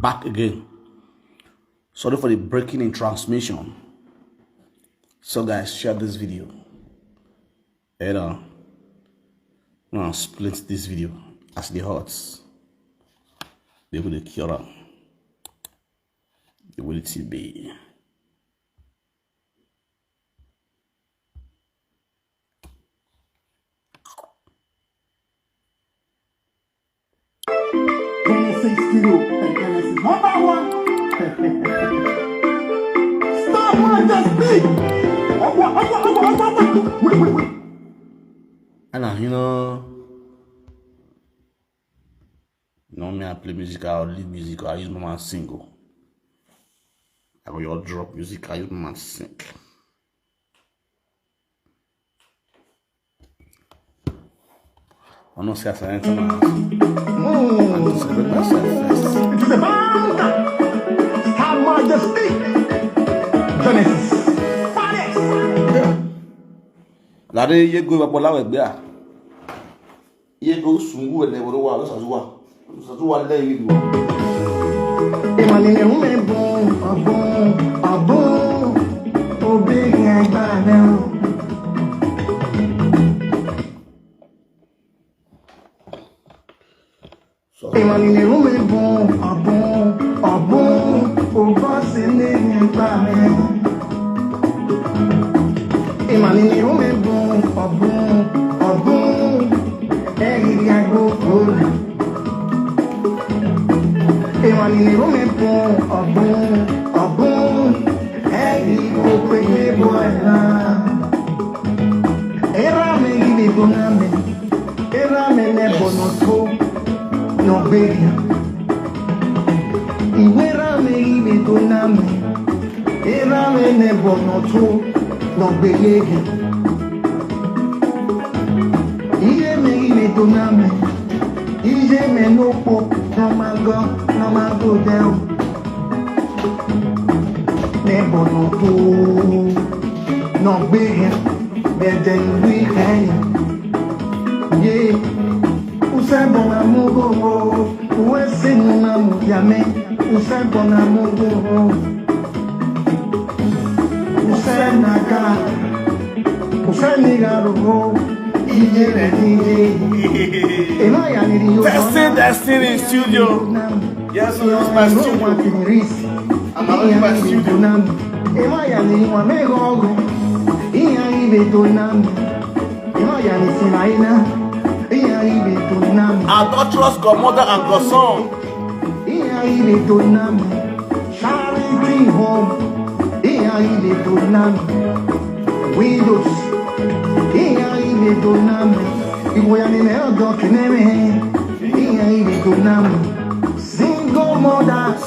back again. Sorry for the breaking in transmission. So guys, share this video. And now split this video as the hearts. They will cure them. They will be. Genesis Studio and Genesis #1. Stop Majesty! Wait. And me I play music, I'll leave music, I use my man single. I will all drop music, I use my man sing. I'm not saying I answer my I'm just celebrate myself first. It is a band! Stop Majesty! Genesis! Fathers! Lade ye go ba pola we gbe a. Ye go sungu ele wo wa so wa le yi wo. Emani ne o me bon obey agba na o. Emani ne o me bon o ba se ne agba na. Emani ne o me bon eri agbo kola. Emani ne o me bon eri o pe me bola. Era me ibi boname. Era me ne bonoto no beria. Iwera me ibi boname. Era me ne bonoto no beria. Iye me ibi boname. Iye me no po no mago down. Ne bonoto no beria. Bede we hang. Yeah, usai bon amugo, uese nuna muyame, usai bon amugo, usai naga, usai nigaro, ije. Emaya niriyo. Testing in studio. Yes, so this is my studio. I'm in my studio. Emaya niriyo amegogo, iya ibeto nami, emaya nisinaina. Adulterous godmother and godson. Charity home. Widows. Single mothers.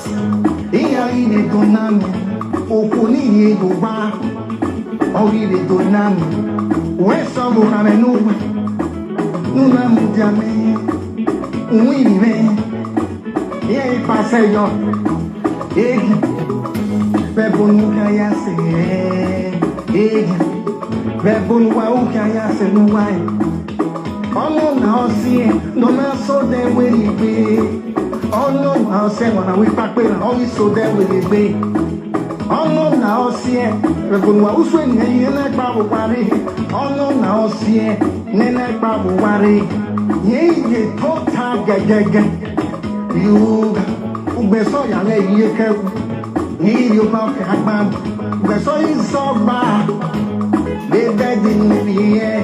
Una mujame, uime, ye paseyo, egi, bebonu kaya se, egi, bebonu wa ukaya se nuwai. Ono na osie, no na so de welibe. Ono na osie, wana wipakwe na owi so de welibe. Ono na osie, bebonu wa uswe nye yene kwa wari. Ono na osie, nene babu wari ye tota gagage you ubeso ya le ye ke ni yo ba ka ba ubeso iso ba be be di ni ye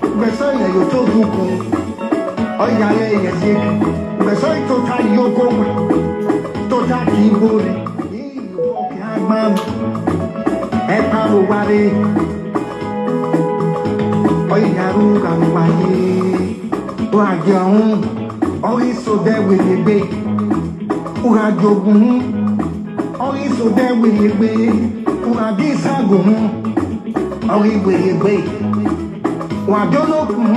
ubeso ya yo to duku o ya le ye se ubeso tota yo go tota ki bore ni yo ka ba e babu wari Oyaru Gamwaye, Oyagun, Oriso de Wilebe, Urajogun, Oriso de Wilebe, Uragisagun, Oriwebe, Wajonokun,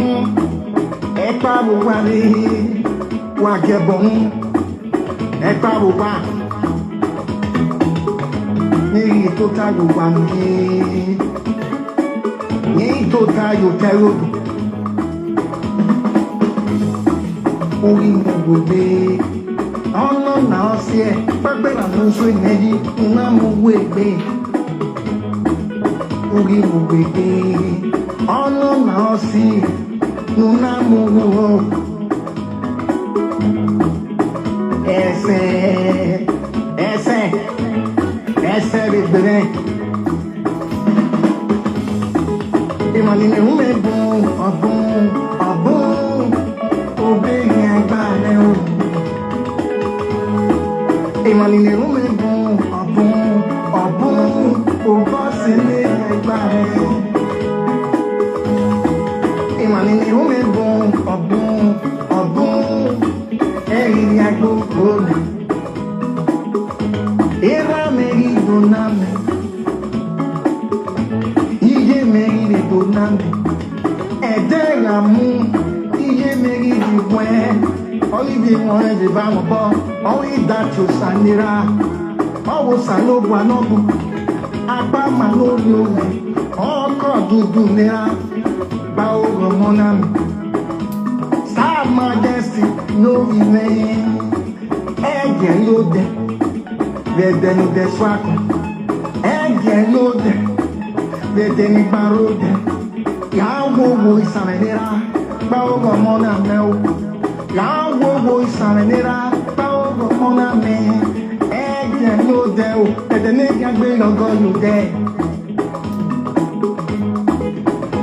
Epabuwale, Wajebon, Epabuwa, Niri Totaluwani. Ni tota yo tero ori mo gbe ọ̀nà náà sí ẹ̀ pẹ́pẹ́ náà ló ń sọ ìnẹ́jì ńlá mú wégbé orí mú wégbé ọ̀nà náà sí ńlá mú wó ẹsẹ̀ bẹ̀rẹ̀ ìmọ̀lẹ́ ni wọ́n mẹ́ bùn ọ̀bùn obìnrin àgbà rẹ̀ o. Ìmọ̀lẹ́ ló mi bùn ọ̀bùn òbọ̀ sílé ẹgbà rẹ̀. Ìmọ̀lẹ́ ló mi bùn ọ̀bùn ẹ̀yìn àgbòkò rẹ̀. Ìrà mẹ́rin dùnà mẹ́, iye mẹ́rin dùnà mẹ́, ẹ̀dẹ́ ìlàmú iye mẹ́rin dùnwẹ́. Olivier wọn ẹ̀ lè bá wọn bọ́. Ọwọ́ ìdájọ́ sanira, ọwọ́ sàlóbu anọ́bu, apá màá lórí òwe, ọkọ̀ dúdú nira, gba owó mọ́nà mi. Star Majesty lórí lẹ́yìn, ẹ̀jẹ̀ ló dẹ̀, lẹ́dẹ̀ ní dẹ̀ swakọ̀, ẹ̀jẹ̀ ló dẹ̀, lẹ́dẹ̀ ní gbàrú dẹ̀, yàwó wo ìsàlẹ̀ nira, gba owó mọ́nà mẹ́wò, yàwó wo ìsàlẹ̀ nira. Mona me, ẹ̀jẹ̀ ló dẹ̀ o, ẹ̀dẹ̀ ní gbàgbé lọ́gọ́ ló dẹ̀.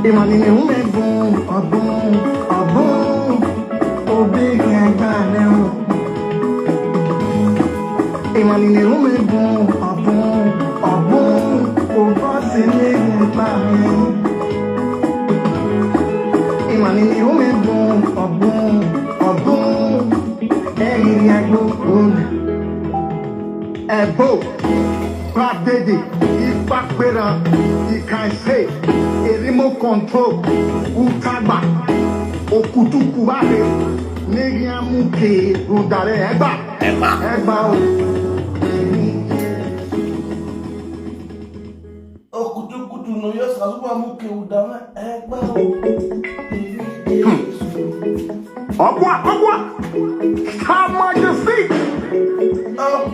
Ìmọ̀lẹ́ ni wọ́n mẹ́gun ọ̀bùn obìnrin ẹgbà rẹ̀ o. Ìmọ̀lẹ́ ni wọ́n mẹ́gun ọ̀bùn òbọ̀ sílé ẹgbà rẹ̀. Ìmọ̀lẹ́ ni wọ́n mẹ́gun ọ̀bùn ẹ̀yìn àgbòkò rẹ̀. Ẹ̀bò pàdédé ìpàpẹ́ra ìkànṣe èrìmọ̀ control ùtàgbà òkùtùkù wáre nígbàmúkè rúdàrẹ́ ẹgbà o. Òkùtùkùtù nù yóò sàzúbà mú kí rúdàrẹ́ ẹgbà o. Ọgbà Star Majesty.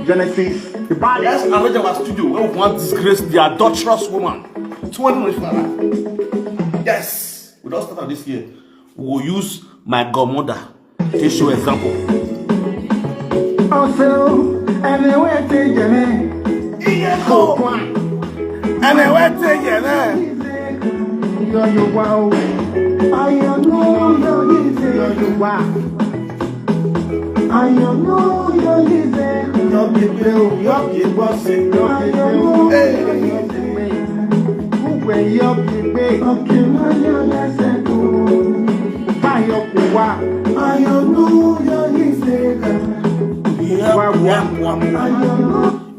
Genesis, the body. Yes, I went to our studio where we want to disgrace the adulterous woman. 20 minutes for that. Yes, we don't start this year. We will use my godmother to show example. Also, anyway, take your name. Anyway, take your name. You're wow. I know you're wow. I know you're living. You're the boss.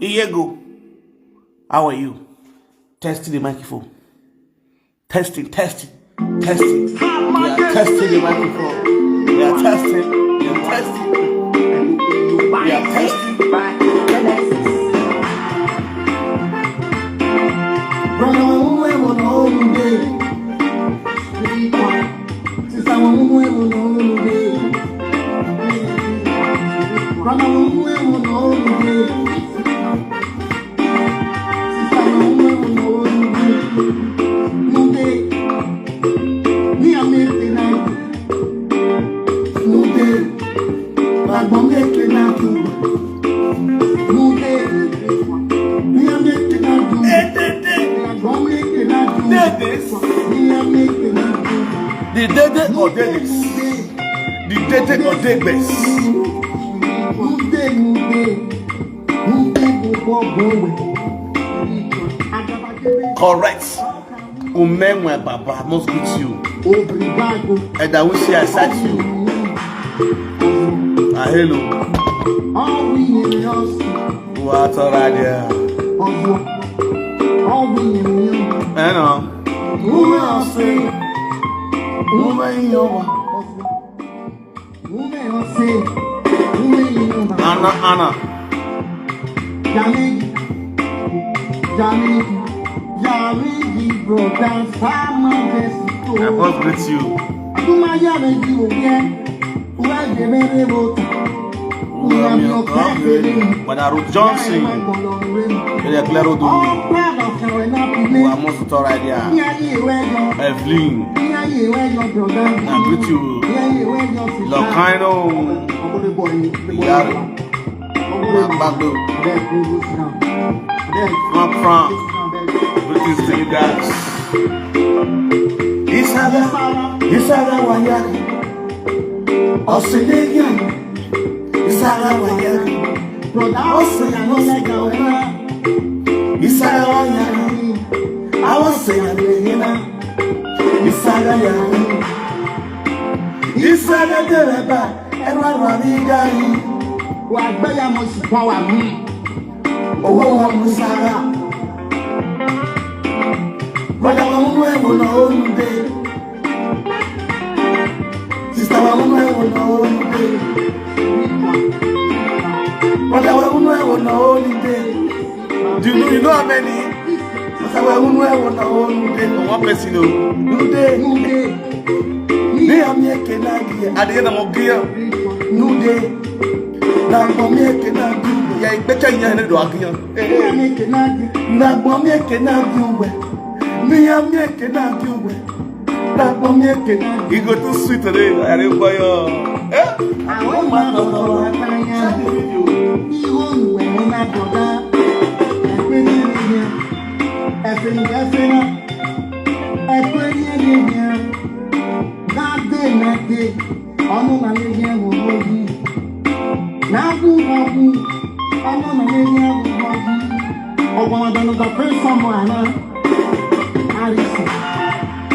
Iego, how are you? Testing the microphone. Testing. We are testing the microphone. We are testing. The Dede or Dedes. The Dede or Dedes. Correct. Umemwe Baba must greet you. And I will say I sight you. Hello. What's all right there? I know. Who will say? Who may you? Anna. Yami, bro, that's Star Majesty. I must greet you. Do my Yami, you again? Where the baby vote? Manaro Johnson, ele é claro do Amos Toradia, Evelyn, I greet you, Locaino, Yaro, Bagdo, Frank, greetings to you guys. Isaga Wayaki, Australia, Isaga Wayaki, Isaga Wayaki, I was saying, Isaga Yaki, Isaga Dereba, and what Wadiga, what Bayamos power me, oh, Isaga. But I won't know day. Sister, I won't know day. But I won't know day. Do you know how many? Sister, I won't know day. One person, no day. They are making at the end of gear. No day. Now, for me, I cannot do. Yeah, better than a dog here. Now, for me, I cannot do. Me am making a cube. That one making. You go too sweet today. I didn't buy your. I want my daughter. You when I go down.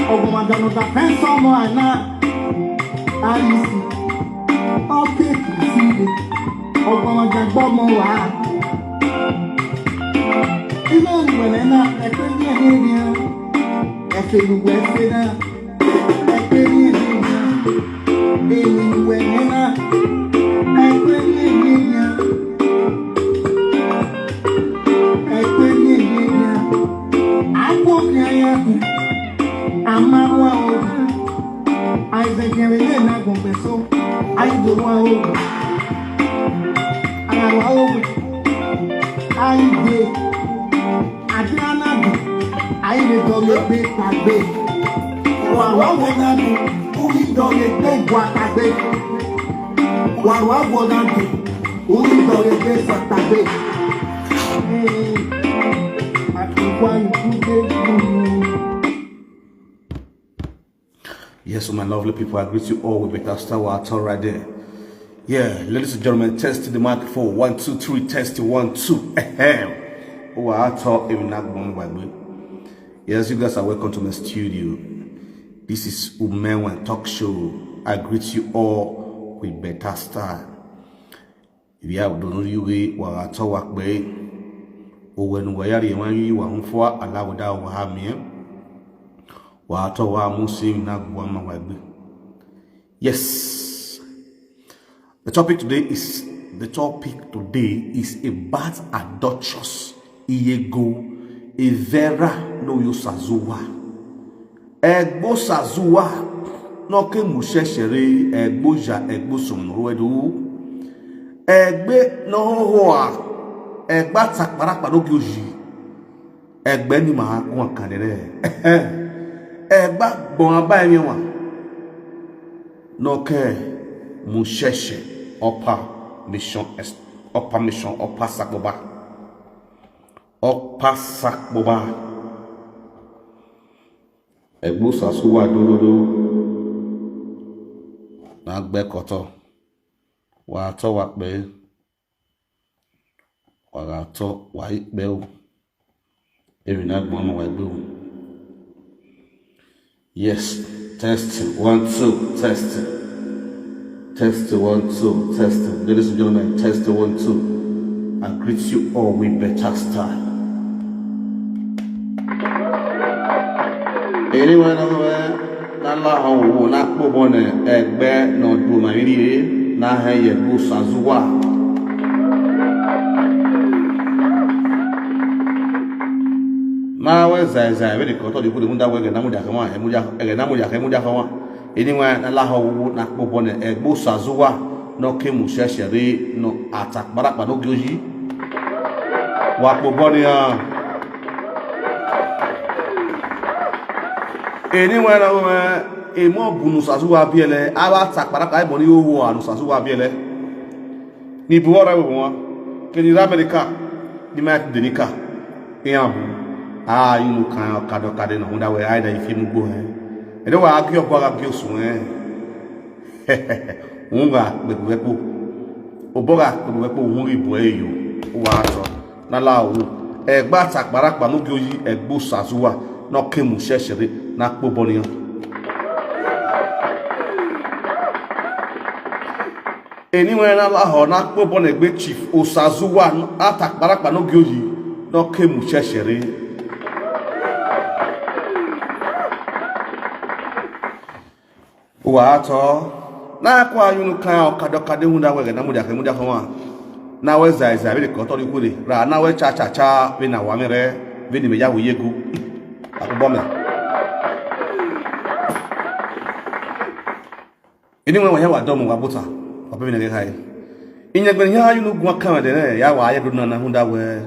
Ogumagano da pensa moana Alice okay see Ogumagagbo mo wa Ilo wenena ekwenye henia Efenu wefena ekwenye henia Elu wenena ekwenye henia Ekwenye henia Apo nyaya Amawa ogu Isaac Yerele na gombeso Aidowa ogu Arawa ogu Aide Adriana bi Aide dole gbe tagbe Wawa wona bi Uri dole gbe gwa tagbe Wawa wona bi Uri dole gbe tagbe Atukwa ikude Yes, so my lovely people, I greet you all with better style right there. Yeah, ladies and gentlemen, test the microphone. 1, 2, 3, test 1, 2. Oh, I thought even not going by me. Yes, you guys are welcome to my studio. This is Umewen Talk Show. I greet you all with better style. If you have done you way, while I talk way, or when we are you want for allow without Wahamia. Yes, the topic today is about adulterous iyego evera no yosazuwa egbo sazuwa no ke musheshere egboja egbo somroedu egbe no hoa egba takparapa no gyoji egbe ni ma kun kanere Egba bon abaye wa no ke musheshe opa mission opa sakboba egbo sasuwa dododo na gbe koto wa to wa pe wa to wa ipe o emi na gbon wa gbe o. Yes, test 1, 2, test 1, 2, test. Ladies and gentlemen, test 1, 2. I greet you all with better style. Anyone over there? Nala hawo na kpobone egbe no du ma ri na ha ye bu sazuwa. Na we zai we ko to di ku munda we na mudia kama e mudia na mudia ke mudia kama eni wa na la hawo na kpobone egbo sazuwa no ke mu sheshere no attack barakpa no gyoji wa po bonia eni wena o e mo bunu sasu wa biele aba attack barakpa e boni owo anu sasu wa biele ni buora wo wa ke ni America ni ma denika e abu inu kan kado kade no hunda we aida ifi mu gbo e do wa agyo gbo agyo sun unga bebuwepo oboga bebuwepo unri bo eyo wa so na lawo egba takparakpa no gyoyi egbo sazuwa no kemu sheshere na poboniyan anywhere na laho na pobon egbe chief osazuwa atakparakpa no gyoyi no kemu sheshere wa to na kwa yunu kan okadokade hunda wege na mudia kwa na we zaiza be ko tori kure ra na we cha cha cha be na wa mere be ni me ya wo yegu akubome ini we wa domu wa buta ope be ne kai inya gbe nya yunu gwa kan de ne ya wa yedu na hunda we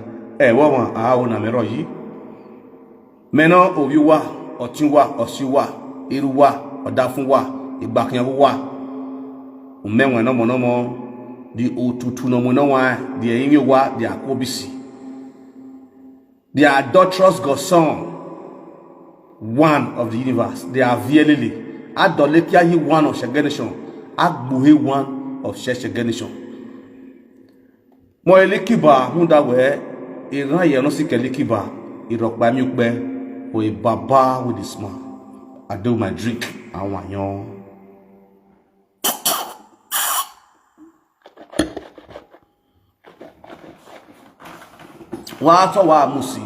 wo wa a wo na mero yi meno obiwa otinwa osiwa iruwa odafunwa igbakan wa umenwe no monomo di otutu no monowa di enyewa di akobisi the adulterous godson one of the universe they are vielili adolekia he one of shegenation agbuhe one of shegenation mo elekiba hunda we iran ye no sikelikiba iropa mi upe o e baba with the smile I do my drink awon yan wa to wa musi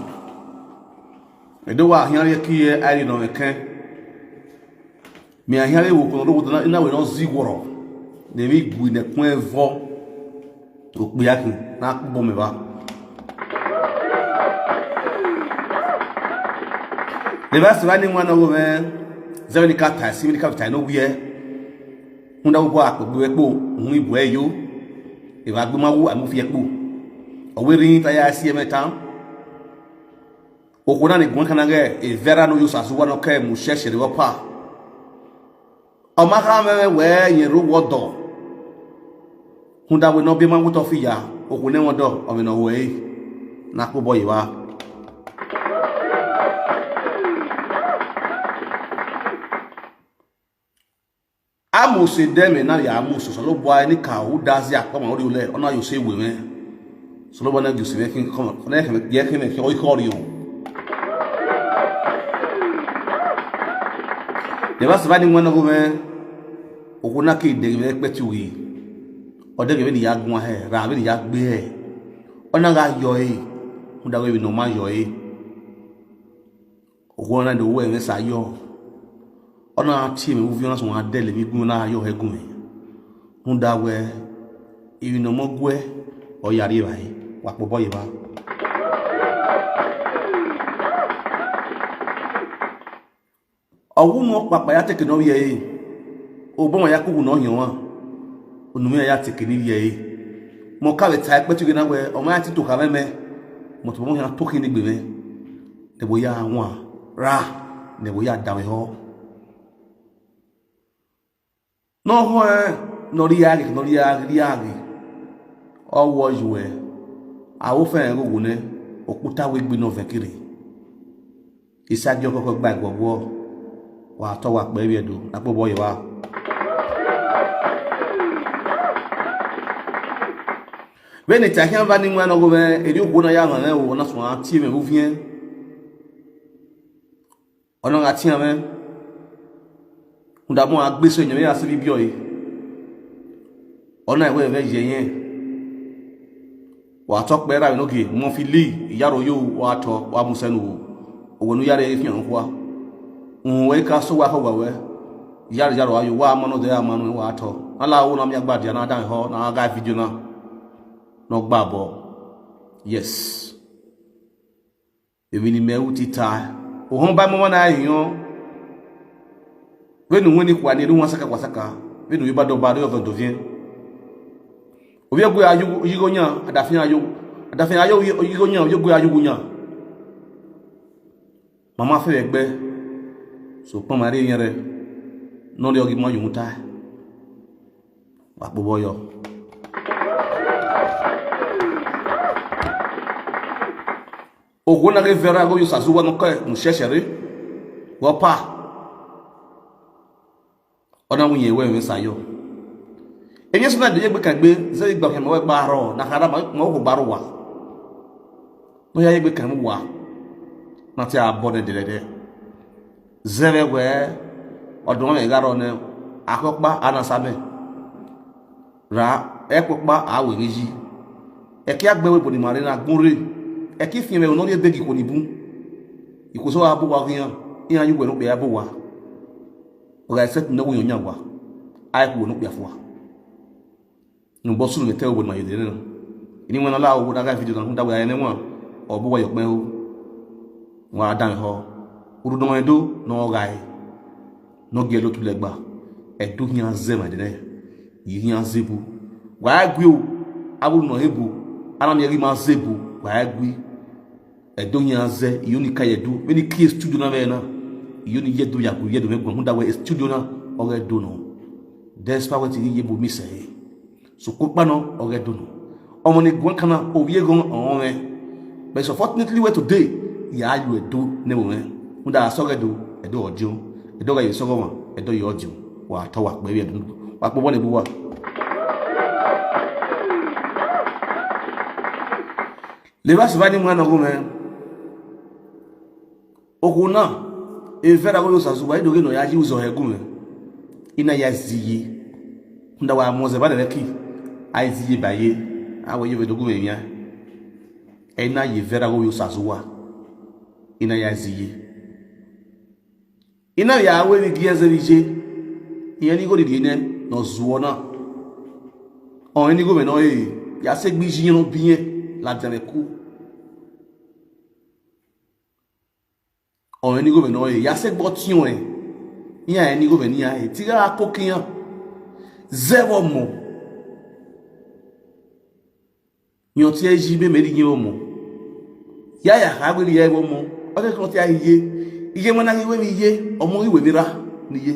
edo wa hiare kiye ari no eken mi hiare wo ko ro na we no zigworo de mi gbu ne kun evo opi akin na bo me ba de ba se ni wana wo me zero ni kata si ni kata no wiye hunda wo akogbu epo hun ibu eyo e ba gbe ma wo amofi epo oweri ta ya si emeta okuna ni gwan kanage e vera no yusa so wana ka mu sheshere wo pa o ma ka me we yin ru wodo hunda we no bi ma wuto fi ya okune wodo o me no we na ko boy wa amuse deme na ya amuse so lo boy ni ka hu dazi akoma ori ule ona yo se we me solo bana gusi me kin come na ke ye ke me ko ikori on de bas va ni wona go me okuna ke de me pe ti wi o de be ni ya gun he ra be ni ya gbe he ona ga yo e unda we no ma yo e okuna de wo e sa yo ona ti me wo fi na so wa de le mi gun na yo he gun unda we ibi no mo gwe o yari ba e wa po boy ba owu no papa ya teke no ye obo ya kugu no yan wa onumi ya teke ni ye mo ka le tai petu na we o ma ti to ka meme mo to mo ya to kin ni gbe me de bo ya won ra de bo ya da we ho no ho no ri ya owo yuwe awo fe rogu ne okuta we gbe no vekiri isajo koko gba igbowo wa to wa pe bi edo apo boy wa beni ta kan ba ni mu anogo me eri ogo na ya han wo na so ati me uvien ona ga ti ame unda mo agbeso yen ya se bi oyi ona iwe ve je yen wa to pe ra no ge mo fi li iyaro yo wa to wa musenu owo nu yare fi an kwa we ka so wa ko we yaro ayo wa mo no de amanu wa to ala wo na mi agbade na dan ho na ga video na no gbabo yes ebi ni me utita o hon ba mo na yan we nu woni kwa ni ru won saka kwasaka we nu ba do ba do vien obi egu ayigonya adafin ayo yigonya obi egu ayigonya mama fe egbe so pon mari yen re no le ogi mo yumuta wa gbobo yo ogo na vera go yusazuwa no ka musheshere wo pa ona munye we sayo enye so na de gbe kagbe ze gba ke mo we gbaro na hara mo ko gbaro wa no ya gbe kan wa na ti abode de zere we odun me garo ne akokpa anasame ra ekokpa awe meji eki agbe we boni mare na gunre eki fi me no le begi ko ni bu ikoso abu wa yan yan yu we no pe abu wa o ga set no wo yan wa ai ko no pe afwa no bosu no te wo ma yede no ini wona la wo da ga video kan da wa ene won obu wa yo pe o wa dan ho uru do edo no ga e no ge lo tule gba edo yan ze ma de ne yi yan zebu wa gwi o abu no hebu ana mi ri ma zebu wa gwi edo yan ze yoni ka yedu meni ki studio na me na yoni yedu ya ku yedu me gbo da we studio na o ge do no despa we ti yebu mi se so ko pa no o ge do no omo ni gwan kana owie gon on we but so fortunately we today ya you edo ne wo me nda so ge do edo ojo edo ga yeso go wa edo yo ojo wa to wa pe bi edo wa po bo ne bu wa le ba se va ni mwana go me okuna e vera go yosazuwa ido geno ya ji uzo he gume ina ya ziyi nda wa moze ba de ki ai ziyi baye awe yo vedogu me mia ina ye vera go yosazuwa ina ya ziyi ina ya we ni gieze rije iye ni go di ne no zuwo na o ni go me no e ya se gbiji no biye la jare ku o ni go me no e ya se gbo tion e iya ni go me ni ya e ti ga akokiyan zero mo yon ti e ji be me ri yin o mo ya ha gbe ri e wo mo o se kan ti iye mo na iwe mi iye omo iwe mi ra ni iye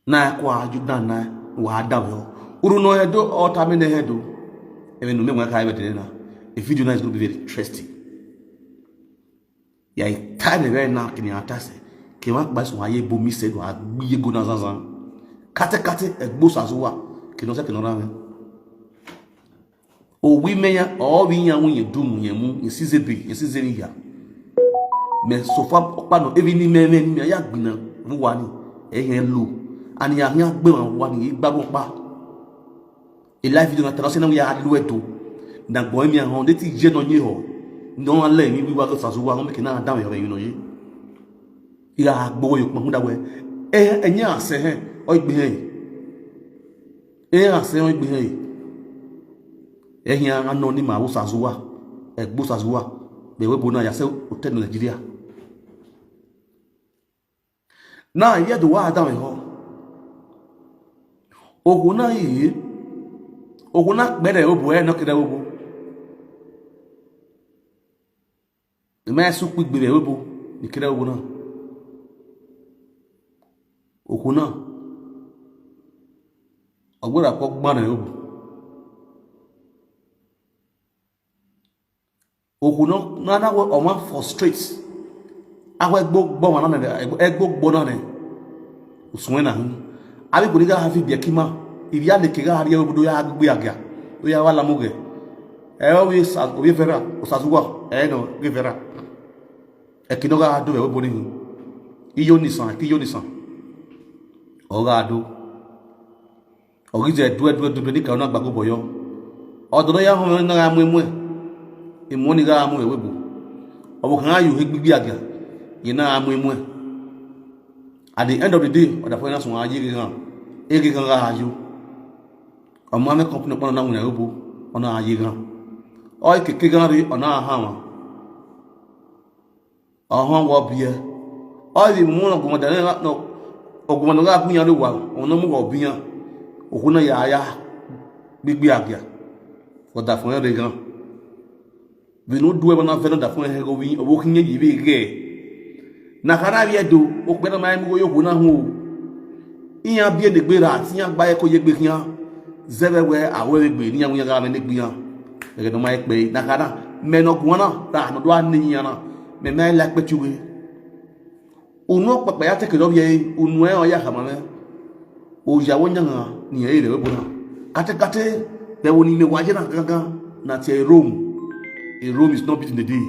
na kwa ajudan na wa dawo uru no hedo o ta me ne hedo e no me mo ka ibe de na a video na is going to be very interesting ya time very na kini atase ke wa gba so aye bomi se do agbiye go na zanzan kate egbo sazuwa ke no se ke no ra me o wi meya o wi yan won ye dum ye mu yesize ni ya me so fa pa no evi ni me ni ya gbina mu wa ni e yen lo ani ya gbe wa ni gbagbo pa e live video na tara se na ya lo edo na gbo mi an de ti je no yin ho no an le mi wi wa ko sazuwa won me ke na down yo yin no yi ila gbo yo pon da we enya ase he o gbe he ase o gbe he ehia ano ni ma wo sazuwa egbo sazuwa be we bona ya se hotel Nigeria na ye do wa down ho oguna yi oguna gbere obo e no kede obo me su ku gbere obo ni kede obo na okuna ogbora ko gbana obo okuna na na we o ma frustrate awe gbogbo wa na egbo gbo na ne usunwe na hu abi go ni ga hafi bi ekima iri ale ke ga hari obodo ya agbe aga o ya wala muge e o wi sa o wi vera o sazuwa e no ge vera e kino ga do e obo ni iyo nisan ki yo nisan o ga do o gi je do ni ka na gbagbo boyo ododo ya ho na ga mu emu e mo ni ga mu e webo obo kan ayu he gbigbi aga ye na amu emu at the end of the day o da fo na so aye ge gan ga ayu o ma me company pon na mu na webo ona aye gan o ke gan ri ona ha wa ahon wo bia o ri mu no go da no ogun no ga buyan lo wa ona mu go buyan okuna ya gbigbe agia for da fun re gan we no do e na fe no da fun e go wi obo kinye yi be ge na kana bi edo o pe na mai mu yo go na hu iyan bi e gbera ti yan gba e ko ye gbe kian zebewe awe gbe ni yan ga me ne gbe yan e no mai pe na kana me no gwana da no do an ni yan na me mai la pe tuwe unu papa ya te ke do bi unu e o ya kama me o ya wonya ni e le bo na kate be woni me waje na gangan na ti Rome. A Rome is not beating the day.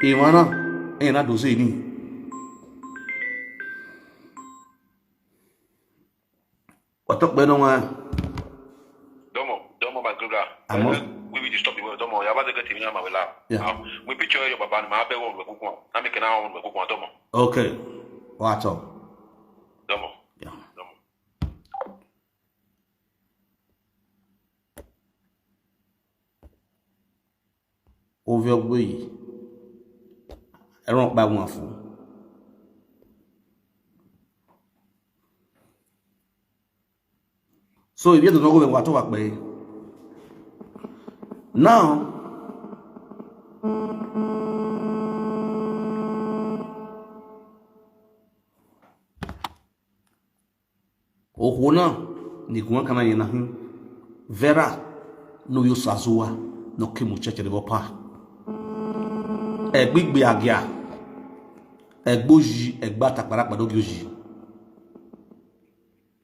E wana e na do se ni otok be no wa domo magruga we will stop the domo ya ba de ke tinya ma wela we picture your baba ma be wo ku ku na me kana wo ku ku domo okay what up domo yeah domo overweight ẹran pa wọn fún so if you don't go wà tó wà pé now òkú náà nìkún kan náà yẹn náà vera no yo sazua no kemu cheche de bopa egbigbe agia egboji egba takpara pado gyoji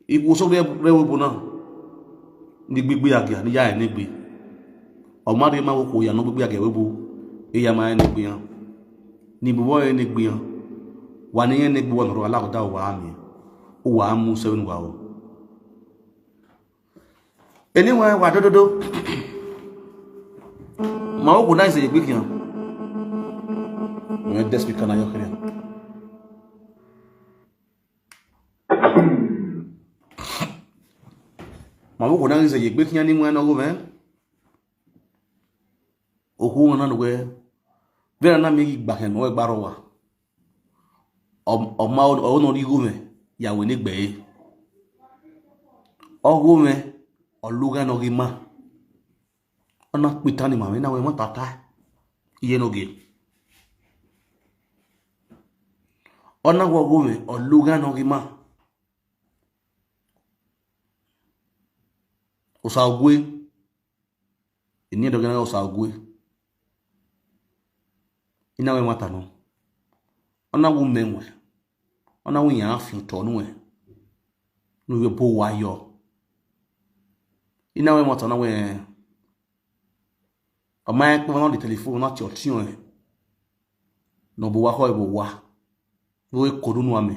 ipo so be rewo na ni gbigbe agia ni ya ni gbe o ma re ma wo ko ya no gbigbe agia webo e ya ma ni gbe yan ni bo ni gbe yan wa ni yen ni gbe won ro ala ko da wa mi o wa mu 7 wa o anyway wa dododo ma o ko na se gbe kian mo des bi kana yo kire ma o ko na se gbe kian ni mo na go me o ko na no we vera na mi gba hen o gbaro wa o ma o no ri go me ya we ni gbe o go me o luga no gi ma ona pitani ma me na we mo tata iye no ge ona go me o luga no gi ma o sa ogwe ini do gana o sa ogwe ina we mata no ona wo menwe ona wo yan afin to no e no we bo wa yo ina we mata na we o ma pe won di telephone na ti o ti on no bo wa ho e bo wa wo e ko dunu ame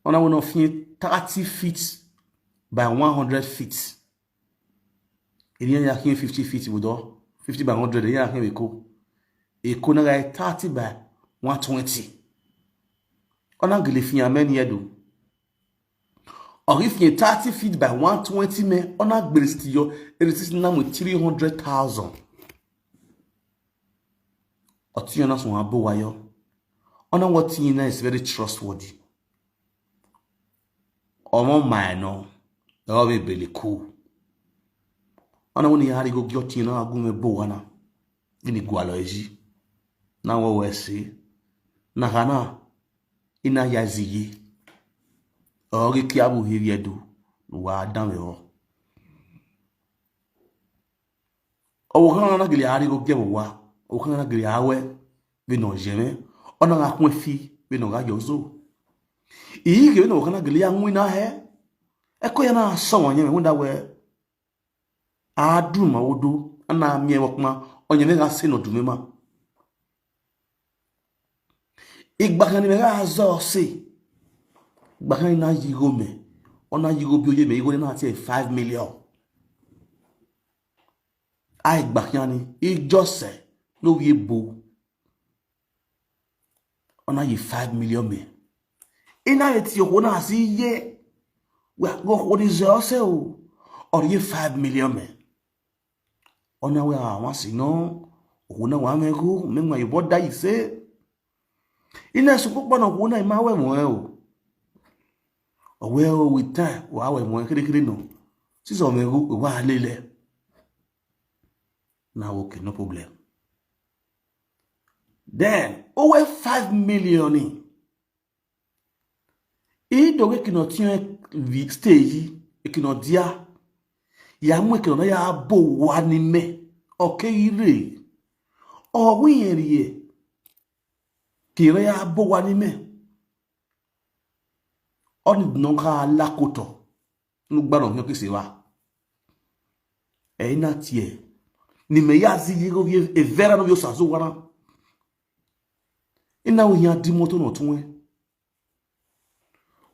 ona wo no fin 30 feet by 100 feet iriya ya kin 50 feet wo do 50 by 100 ya kin we ko e ko na ga 30 by 120 ona gele fin ameni edo or if you 30 feet by 120 me ona gbere sti yo it is now with 300,000 oti yo na so abo wayo ona what you is very trustworthy omo mano o be bele ku ona woni hari go gyoti na agume bo wana ini gwalo eji na wo wesi na kana ina yaziye ori ki abu hiri edu wa danwe o kana na gili hari go gebo wa o kana na gili awe be no jeme ona ga kun fi be no ga yozo iyi ge no kana gili anwi na he e ko ya na so wonye me hunda we adu ma wodo ana mi e wokma onye me ga se no dume ma igba kan ni me ga zo se bakan na yigo me ona yigo bi oye me yigo na ti 5 million ai bakan ni ijose no wi bo ona yi 5 million me ina eti o na si ye we go what is ose o or ye 5 million me ona we awon si no o na wa me go me nwa yibo da ise ina so popo na wo na ma we mo e o Well, with time, wow, I'm going to no. Since I'm going to go, now, okay, no problem. Then, over 5 million. Et donc, qui n'a tient stage, et qui n'a dia, ya mwe qui n'a ya bo wanime, ok, ire. Oh, oui, rie. Qui n'a ya bo wanime. On non ka lakoto. Nous baron nyoki sewa. E na tie. Ni me ya ziyego vie e vera no vio sazo wana. Ina wo ya di moto no tunwe.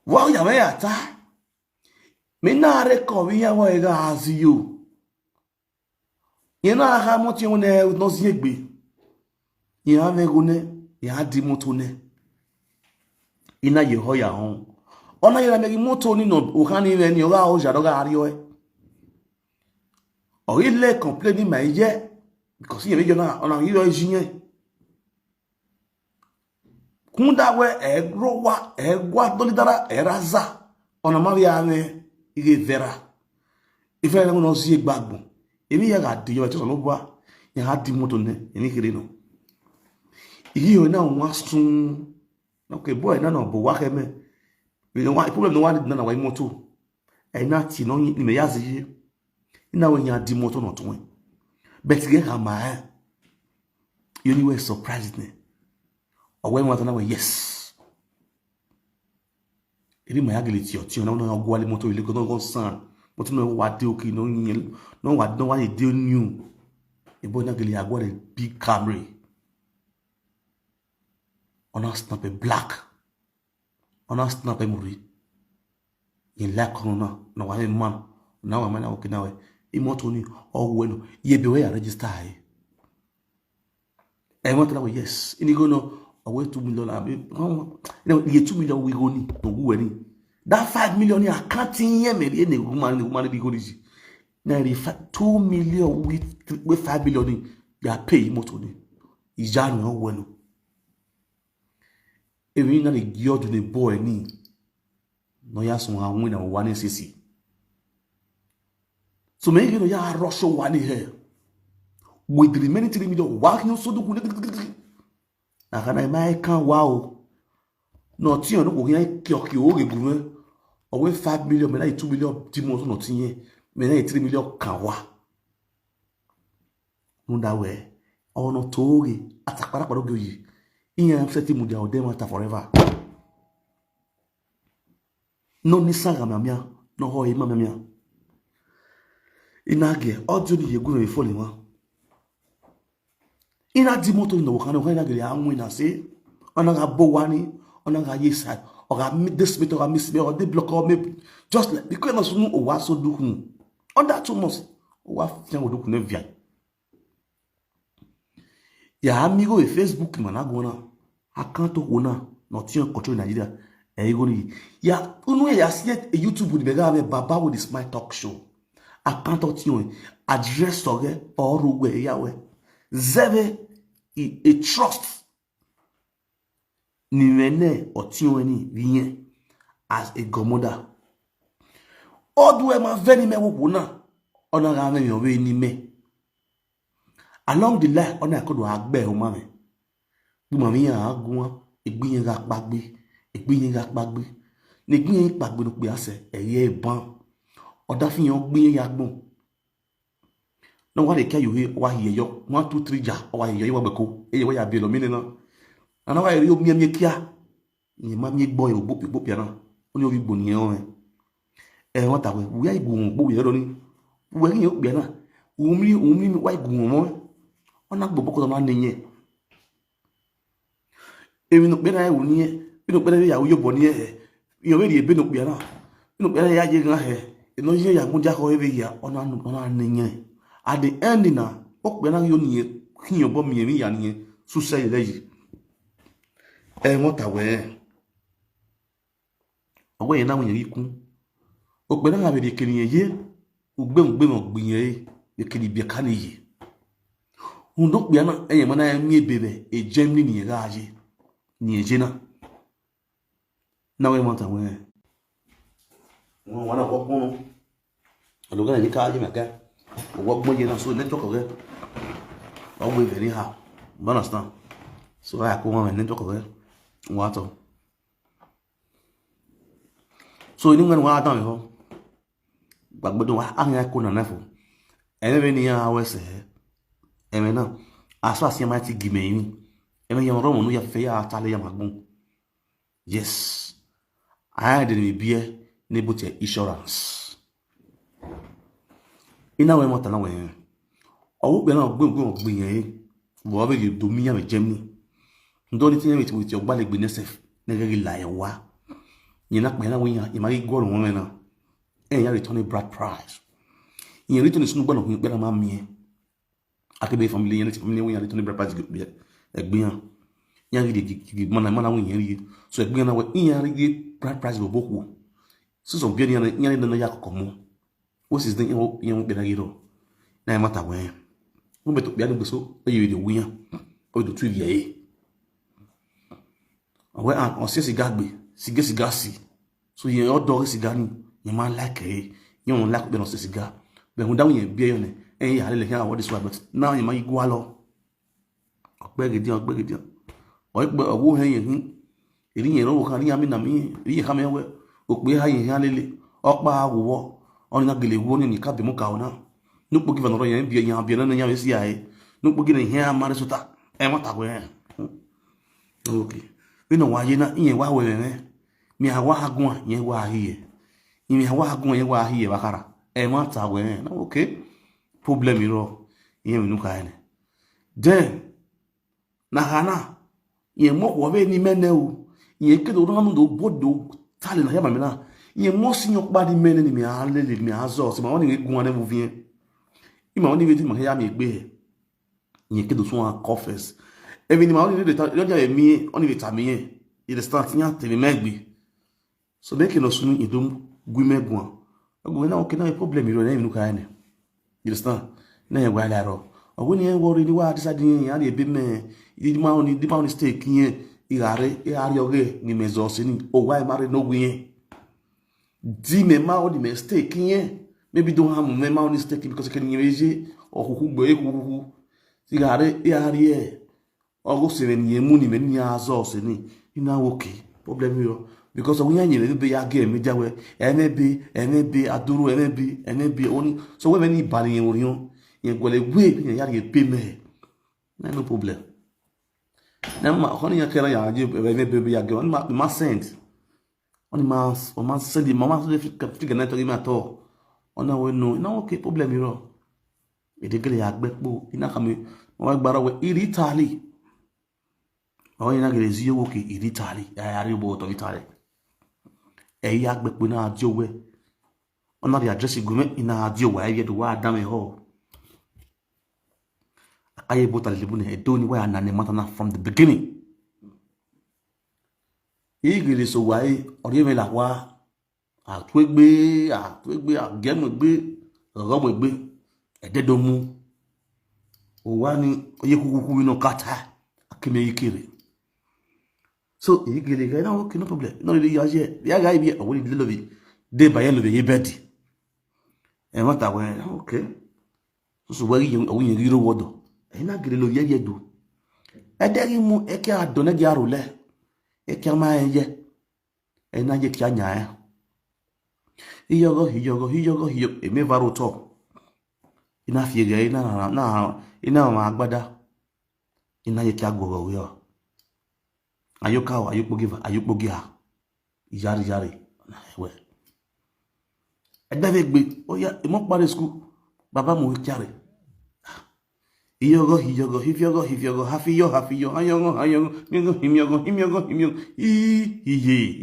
Wa ya me ya ta. Me na re ko wi ya wo e ga aziyo. Ye na ha mo ti wona no ziegbe. Ye ha me gune, ya di moto ne. Ina ye ho ya hon. Ona yera me moto ni no o kan ni re ni o ga o jado ga ari o e. O ile complain ma ye because ye me jona ona yo ejinye. Kunda we egrowa egwa dolidara eraza ona maria ame ige vera. Ife na no si egbagbo. Emi ya ga de yo ti so lo bua ya ha di moto ne eni kire no. Igi yo na won sun. Okay boy na no bo wa keme. We don't want problem no one na wa moto. E na ti no ni me yazi. Ina we nya di moto no to. But get ha ma. You ni we surprised me. Or when was na we yes. Iri ma ya gele ti o ti na no gwa le moto ile go no san. Moto no wa de oki no yin no wa de new. E bo na gele agwa le big Camry. On a snap black. On a snap muri. In la corona, no wa man. Now I'm na okay now. E moto ni o weno. Ye be we register ai. E moto na yes. Ini go no away $2 million. Ye 2 million we go ni. No go ni. That 5 million I can't in me. Any woman be go this. Now 2 million with 5 billion ya pay moto ni. Ija no weno. Even na the girl to the boy ni no ya so han win na 1cc. So me you know ya rush one here with the remaining 3 million wa you so do na kana mai kan wow no ti on ko yan ki o ge buru o we 5 million me na 2 million ti mo so no ti yen me na 3 million kan wa nda we ono tori atakpara paro ge yi iyan feti mu dia o dem ata forever. No ni saga mamia no ho e mamia. Inage ojo ni yegu me fo le wa. Ina di moto no kan no ina gele anwu na se ona ga bo wani ona ga yesa o ga this meter ga miss me o dey block or me just like because no sunu o wa so duku. On that 2 months o wa fian o duku na via. Ya amigo e Facebook mana gona akanto ona no ti on control Nigeria e go ni ya unu ya see YouTube ni be ga me baba with this my talk show akanto ti on address oge oru we ya we zeve a trust ni mene o ti on ni bien as a gomoda odu e ma veni me wo na ona ga me yo we ni me along the line ona akodo agbe o ma me bu mami ya agun egbiyin ga pagbe ni gbiyin pagbe no pe ase eye ban oda fi yan gbiyin ya gbon no wa de ke yo wa ye yo 1 2 3 ja wa ye yo wa beko eye wa ya bi lo mi ni na ana wa ri o mi kia ni ma mi gbo yo gbo pia na oni obi gbo ni o e won ta we ya igun gbo ye ro ni we ri yo pe na umri wa igun mo ona gbo boko na ni yen emi no pe na e wo ni e no pe ya wo yo bo ni e yo we ri ebe no pe na no pe ya je gan he no ye ya mu ja ko ebe ya ona ni yen at the end na o pe na yo ni e kin yo bo mi ya ni su se ile yi e won ta we owo yen na won yen ikun o pe na ga be de kini ye o gbe mo gbin ye e kini bi ka ni yi ndo pe na e yen mo na mi ebebe e Germany ni ga aje ni ejena na we mo ta we wana ko kono lo ga ni ka je meka wo gbo je na so network re o we very hard you understand so I ko won network re wa to so ni ngwan wa dan ho gbagbodo wa anya ko na nafo ene ni ya wese ene na aso asiama ti gime ni ene yan romo no ya fe ya tale ya magbon yes I didn't be beer neighbor insurance. Ina we mota na we. Owo be na gbin yen. Wo be do mi ya me Germany. Ndo ni tin with your gbale gbe nesef. Na gari la ye wa. Yin na pe na we yan, e ma ri go won na. E yan return Brad price. Yin return sunu gbo na kun pe na ma mi e. Akebe family yin family we yan return Brad price egbe yan. Yan ri mana we yan ri. So egbe na we yan ri Brad price go boku. So some bien yan na ya kokomo. What is the yan be na giro. Na mata we. Mo beto bia no so e yi de wi yan. O do trivia e. We an on se cigar gbe, cigar si. So yan o do cigar ni, yan man like e. Yan on like be no se cigar. Be hun dawo yan bia yan e. En ya le yan what this one but now yan ma yi gwa lo. Ogbegidi. O ipe owo hen yan iri yen ro kan ri ami na mi ri ka me we o pe ha yen lele opa awo oni na gele wo ni ka be mu ka ona nupo give no yen bi na yan si ai nupo gi na hen amare sota e mata go hen okay we no wa ye na yen wa we mi awa agun yen wa hiye mi awa agun yen wa hiye bakara e mata go hen okay problem iro yen nu ka ene then na hana yen mo ko be ni mene o yen ke do no do bodo tale na ya mamina yen mo sinyo pa di mene ni mi alele mi azo se ma woni gun ane mo vien ima woni veti ma ya mi gbe yen ke do so an confess even ni ma woni de lo ja mi oni vita mi yen il start nya te mi megbe so make no sunu idum gumegun ogun na o ke na problem iro na mi nu ka ene il start na ye wa la ro ogun ni en worry ni wa decide yen ya de be me di ma oni stake yen irare oge ni mezo sini o wa mare no gwen di me ma o di mistake yen maybe don't have me ma o mistake because can yeje o kuku gbe kuku irare e ogo se ni emu ni me ni azo sini ina okay problem yo because we yan yen be ya ge me jawe enebe aduru enebe oni so we ni bani yen orion yen gole gwe ya ye pe me no problem. Na ma khoni ya kera ya je bebe ya ge on ma send on ma send mama so fika na to ma to ona we no na okay problem iro e de gele ya gbepo ina kami mo gbara we iritali o ina gele zi yo ke iritali ya ri bo to Italy e ya gbepo na adio we ona the address gume ina adio wa ye do wa dame ho aye bota libune e do ni wa na ne mata na from the beginning igiri so wa ori me la wa atwegbe agemo gbe romo gbe e de do mu o wa ni oye kukuku wi no kata akime ikire so igiri ga na okay no problem no le ya je ya ga bi o ni le bi de ba ye lo be ye bedi e mata wa okay so wa yi o yin ro wodo ina gire lo ye do ederi mu e ke adone gi arule e ke ma ye ina ye ti anya ya hiyogo e me varo to ina fiege ina ma agbada ina ye ki agoro yo ayupo gi ha yari na we edebe gbe o ya mo pare school baba mo kiare hiyogo hifyogo hafiyo hayogo himyogo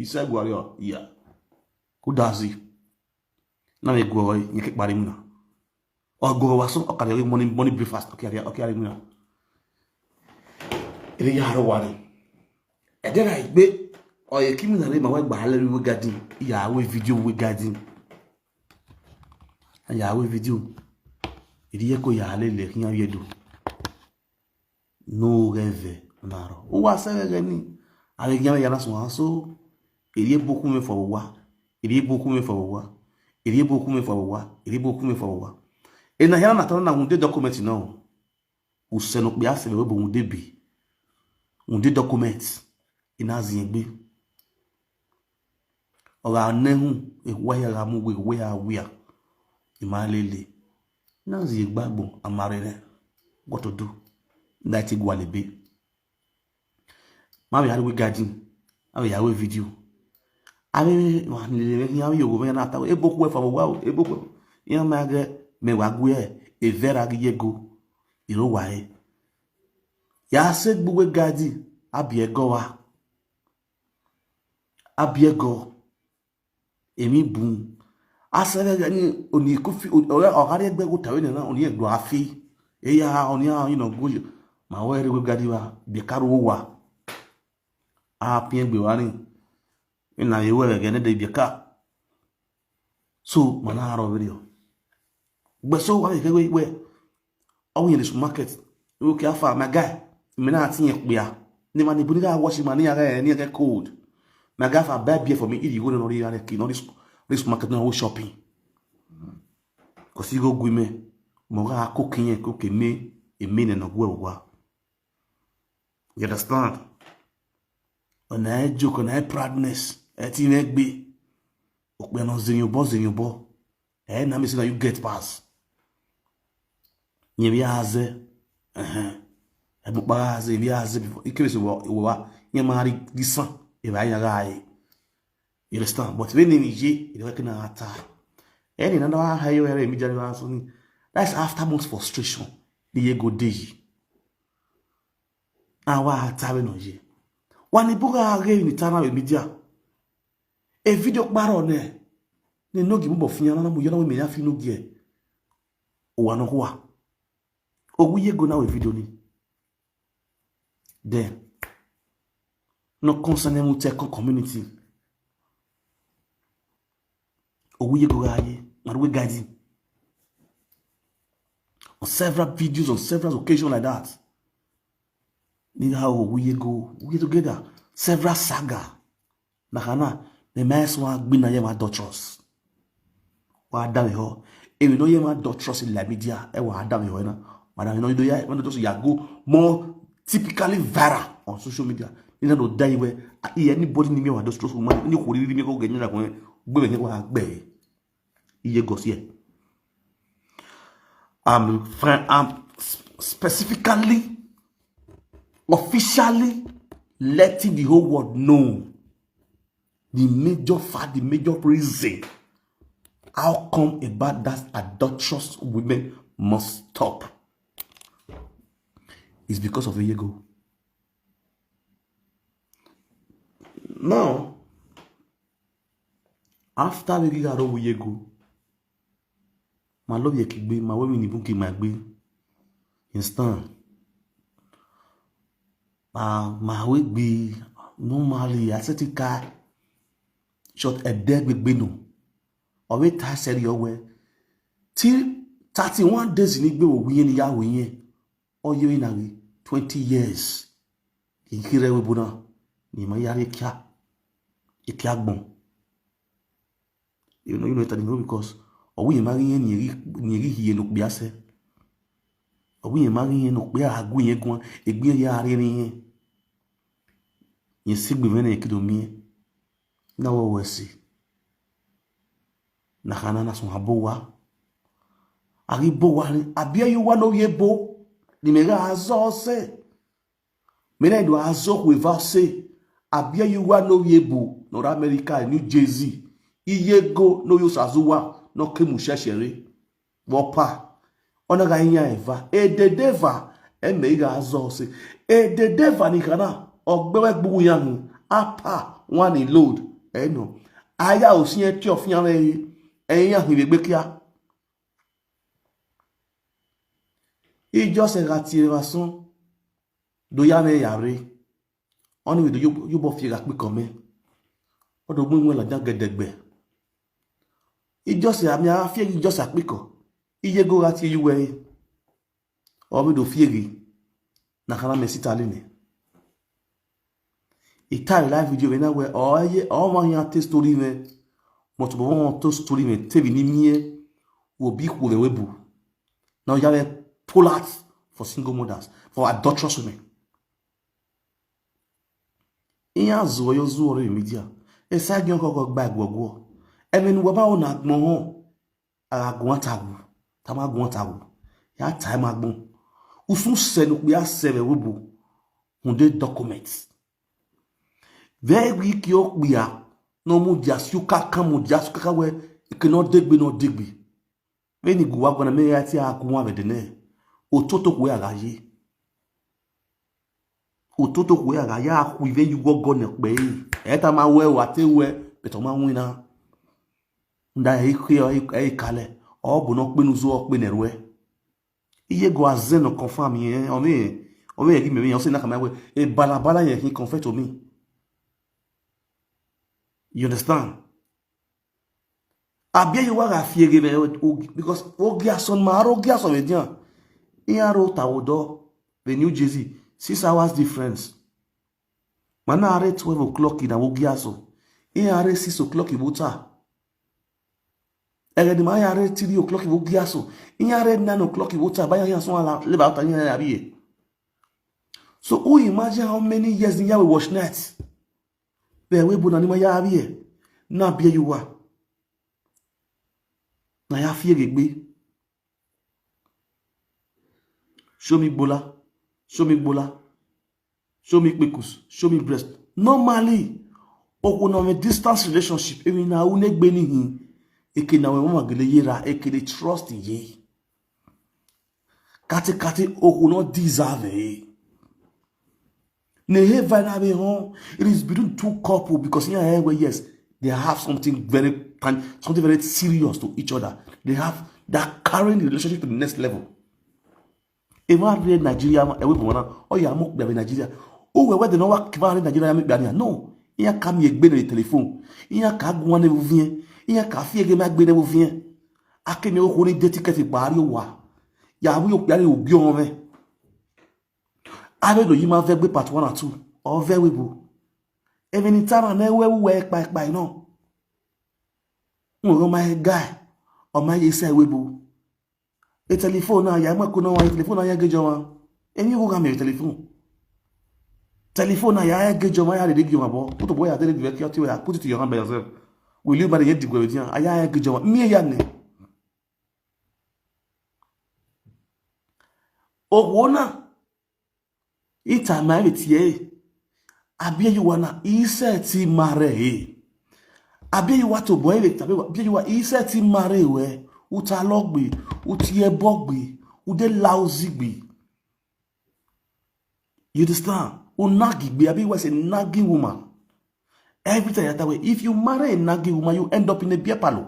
isagwari o ya kudazi na me go yin ke pare mu na o go wa so o ka le money breakfast okay mu na ile ya ro wa ni e de ra igbe o ye kimi na le ma wa gba le we garden ya we video we garden ya we video ile ye ko ya le kiyan ye do no rêve naro o wa se re ni ale yan ya na so aso ile beaucoup me fo wa iri boku me fawa iri boku me fawa ina hia na tana na hunde document no useno kpe ase we bo hunde bi hunde document ina ziegbe ora nehu ewa ya ga mu we ya wia imalele na ziegba amarere what to do that igwalebe ma ya we garden awe ya we video awe wa ni ya yo go na ta eboku we fawa eboku ya ma ga me wa gwe e vera giyego iro wae ya se gbugwe gadi abiego wa abiego emi bun asere ni oni kufi ogare egbe go tawe na oni egbo afi eya oni you know go ma we re gadi wa bi karu wa a pin egbe wa ni ina yewe ge ne de bi ka so mana haro video gbeso wa ke we owo yin supermarket o ke afa my guy me na atin ye ya ni ma ni buni ga wash ma ni ya ni get cold my guy for buy beer for me if you go no ri ya no this supermarket no shopping ko si go gwi me mo ga cooking ye ko ke me e me no gwe wa you understand ona e joke na proudness e ti ne gbe o pe no zinyo bo e na me say you get pass nye biaze ebu baaze biaze ikebe so wa nye mari disan e ba nya gai you understand but when ni je e work na ata any na na hayo ere mi jare wa so ni that's after months frustration the ye go dey awa ata we no je wani buga age ni tana we media e video paro ne ni no gi mo finya na mo yo na we me ya fi no gi e o wa no kwa Oguye go now a video ni. Then no concerning Muteko community. Oguye go aye, we guide on several videos on several occasions like that. Ni how Oguye go, we together several saga. Nakana the mess one gbin na ye ma doctors. Wa dawe ho. E we no ye ma doctors in la media e wa dawe ho na. Madam, you know, you want to just go more typically viral on social media. You know, die where anybody need me or those trust woman, you could really go get that one. I'm specifically, officially letting the whole world know the major fact, the major reason how come about that adulterous women must stop. It's because of a year ago. Now, after we got over a year ago, my love ye kigbe, my women in bunki my gbe, instant. My weight be normally I set a car shot a dead with beno. Or wait, I said your way till 31 days in Igbo we in Yahweh. Or you in a 20 years. In Kirewe Buna, ni Mayari Kia, Ikiagbon. You know because or we marrying Niri here look biase. Or we marrying no bear Aguye Gwan, a beer yari. You see, we went a kidomi. Now we see. Nahana son haboa. Aribo, Abia you one of ye bo. Ni mega azo se mena do azo without say abia yuwa no yebu no America New Jersey iyego no yusazuwa no kemusheshere wopa ona ga nya eva ededeva emega azo se ededeva ni kana ogbewe gbugu yanu apa one load no aya osin ti ofian eyan hwegbe kia Ijo se ratiration do ya me yare oni we do you bo fi ga pe kan me odo gbun la jagedegbe ijo se ami a fi ijo sa pe kan iye go rati yuwe o mi do fi eri na kana me sitali ni itai live video na we o ye o ma yan te story me But bon, to story me tevi ni mie will be who the webu. Now you have pull out for single mothers, for adulterous women. Iya zo yo zo ore media. Esa gyon koko gba gbogbo. Even waba ona gbon ho agun tagu. Tama gun tagu. Ya time agbon. Usun se no pe asere webu. Hunde documents. Very ki o gbiya no mu jasu kaka mu jasu kaka we cannot digbe. Veni guwa gona me ya ti akun wa bedene. Ototo ko ya gaye. Ototo ko ya gaye aku ive you go gone pe. Eta ma we wa te we beto ma wina. Nda e kale. O bu no pinu zo o pe nerwe. Iye go azen no confirm yen o me gi me o se na kama we e balabala yen ki confess to me. You understand? Abia you wa fiege because ogiason maro ogiason we dia. Iaro tawodo the New Jersey 6 hours difference. Mana are 12 o'clock in ogiaso. Iare 6 o'clock ibuta. Ere di ma are 3 o'clock ogiaso. Iare 9 o'clock ibuta ba yan so ala le ba ta yan abi. So who imagine how many years in ya we watch nights. Be we bu na ni ma ya abi. Na bia you wa. Na ya fiege gbe. Show me bola. Show me bola. Show me pekus. Show me breast. Normally, on a distance relationship, even na unegbe ni hin. Eke na we mama gele yera. Eke de trust ye. Kate oku no deserve. Ne vana be hon. It is between two couples because here yes, they have something very serious to each other. They have that carrying the relationship to the next level. If I read Nigeria, oh yeah, I'm up Nigeria. Oh, where they know what Nigeria, no. Il y a qu'à m'y le téléphone. Il y a qu'à gouaner vous vient. Il y a qu'à fier que ma gbene vous vient. A que me reconnait d'étiquette par wa. Ya oui, au bion, mais. Avec le yima verbe part one or two. Or very beau. Even in time, I know where we work by no. My guy. Or my say webu. A telephone now, ya mo kuno wa telephone ya gejo. Eni wo ga me telephone. Telephone now, ya gejo ma ya de gyo abo. Put boy ya de gyo put it to your hand by yourself. Will you marry yet digwe with ya? Aya gejo. Me ya ne. O wona. Ita ma etie. Abia you wana isa ti mare. Abia you want to boy it. Abia you wa isa ti mare we. Uta logbe, uti ebogbe, ude lousy be. You understand? Unagi be, abi was a nagging woman. Every time that way, if you marry a nagging woman, you end up in a beer parlor.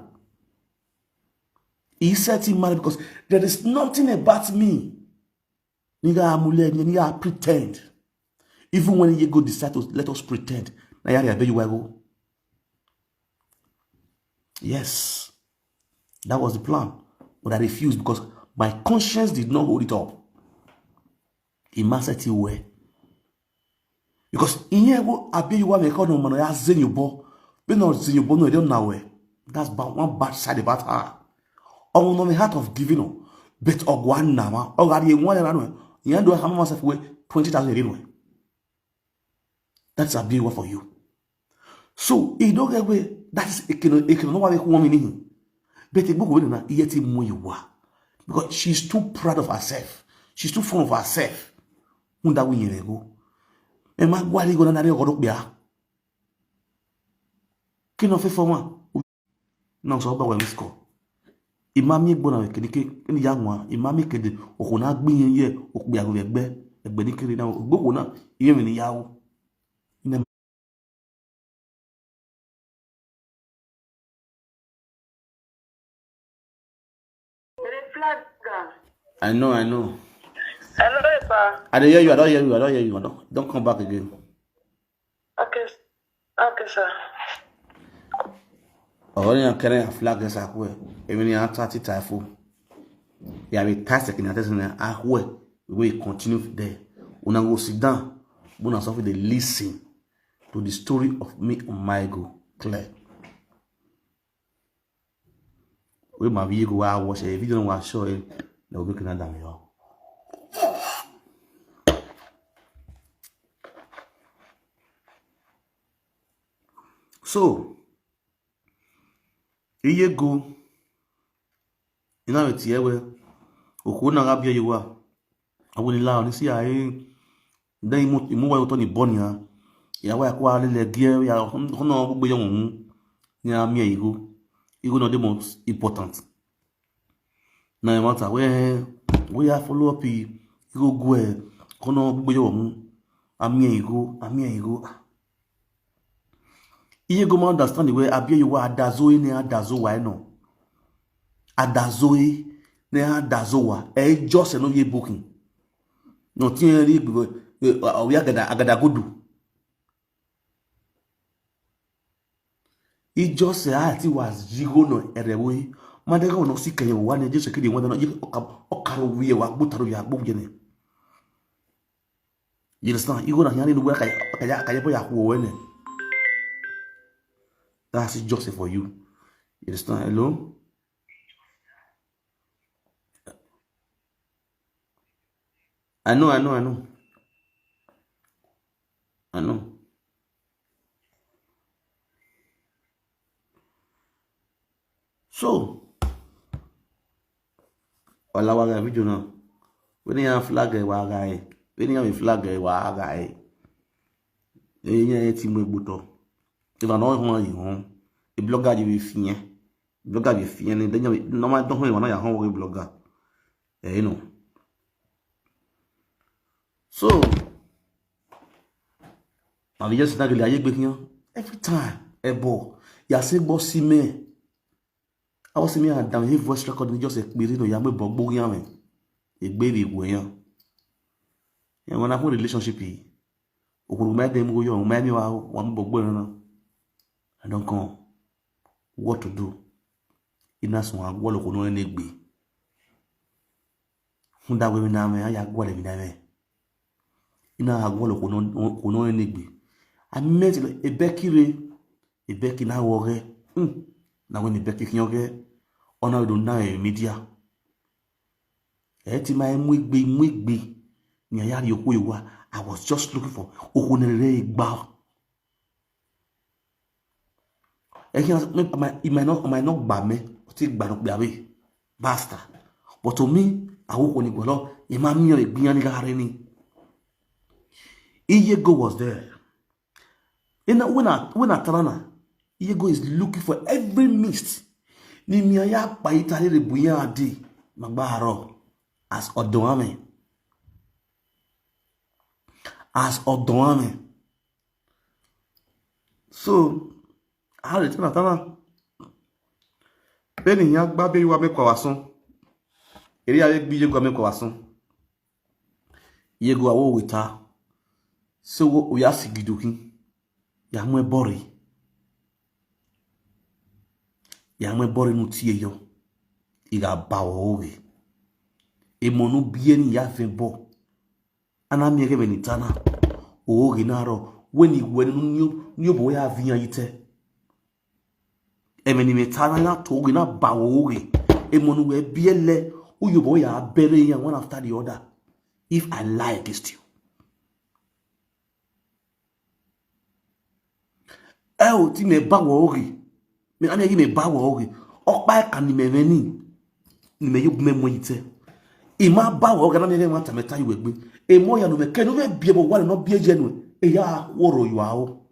He said he married because there is nothing about me. Niga amule, niga pretend. Even when you go decide to let us pretend. Na yari abe you go. Yes. That was the plan. But I refused because my conscience did not hold it up. In my city way. Because in here, I be you want to call no man, I send you bo. But not send you bo, no, I don't know where. That's one bad side about her. On the heart of giving up. Bet or one nama, or are you one around? You do have myself away 20,000 anyway. That's a big one for you. So, you don't get away. That's it can know what they want me. But the book will yet more you are. Because she's too proud of herself. She's too fond of herself. Unda we go. E ma gwali go na re go bia. Ki no fe for one. No so ba we misko. Imami gbo na ke ni ya nwa, imami kede o na gbin ye o pe ago egbe ni kiri na gbogbo na iye mi ni yawo. I know. Hello, sir. I don't hear you. Don't come back again. Okay, sir. Oh, you can't flag this up where even you are 30 typhoon. You have a task in a way. We continue there. When I go sit down, when I suffer the listen to the story of me and my go clear. we ma vie go wa watch a video wa show e na obi kana dam yo. So iye go ina me tie we oku na ga bia yiwa awoni la oni si ai dan imu wa to ni bonia ya wa kwa le gie ya hono gbogbo ye won ni ami igo no the most important na e matter we ya follow up igo go e hono gbogbo ye won ami igo iye go ma understand the way abia yiwa adazo ni adazo wa no adazoe ne adazowa e just no ye booking no tin ri we agada godu I just ati was jigo no erewe madega no sikaye wa ne just kede won no okaro wiye wa gbutaro ya gbugye ne you understand you go na yani no we kaya po ya ko we ne that's just for you understand hello. I know. So, wala waga video na. When you flag waga e. When you flag waga e. Eye ti mo gboto. If I know who you home, the blogger you fien. Blogger you fien then you normal don't know ya home blogger. You know. So, I just not really every time ebo ya say boss me. I was me and down his voice record just a query no ya me bogbo yan me. E baby we yan. And when I have a relationship here, okuru me dem go yo me wa wan bogbo no. I don't know what to do. Ina so agwo lo ko no ne gbe. Funda we na me aya gwo le mi na me. Ina agwolo kono enigbi amet ebeki na woge na when ebeki kinyoge ona do na media ti ma mu igbe ni aya ri oku iwa I was just looking for okunere igba it might not gba me o ti gba no pe awe basta but to me awoko ni gbolo e ma mi o igbiyan ni gare ni Iyego was there. When I Tarana, Iyego is looking for every mist. Ni miaya pa itali rebuya adi magbaro as odoame. So, how did Tana? Penny yak baby you make kwason. Eri ale bi Iyego make kwason. Iyego awo with her. So we are sigiduki ya mwe bori nutie yo iga bawo oge emonu bieni ya febo ana miege benitana oge naro weni nyo bo ya vinya yite emeni metana na to oge na bawo oge emonu we biele uyobo ya bere ya one after the other if I lie against you. Ti me bawo ori me ami yi me bawo ori opa kan ni me ni me yugume mo yite e ma bawo ori na me ma tameta yi wegbe e mo ya no me kenu be biebo wale no bie je no e ya woro yo awo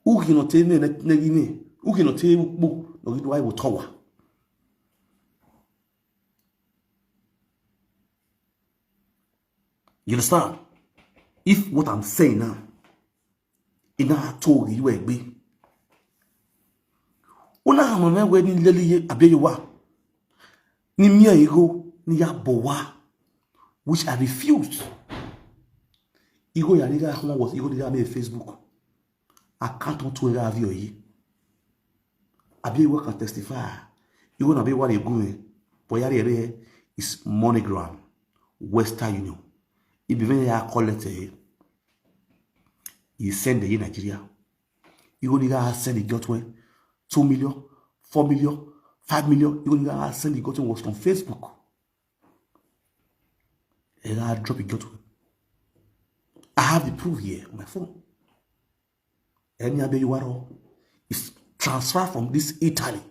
ugi no te ne gini ugi no te ukpu no gidu ai wo towa you understand if what I'm saying now ina to you egbe una ha me we ni lele abeyewa ni mia ego ni ya bowa which I refused. Ego ya liga how was ego liga me Facebook account on Twitter avio yi abeyewa can testify ego na abeyewa le gun but ya re is MoneyGram Western Union ibi ven ya collect he send the Nigeria. You only got send the got 2 million, 4 million, 5 million, you gonna send he got it was from Facebook. And I drop it, got to. I have the proof here on my phone. Any other you are is transferred from this Italy.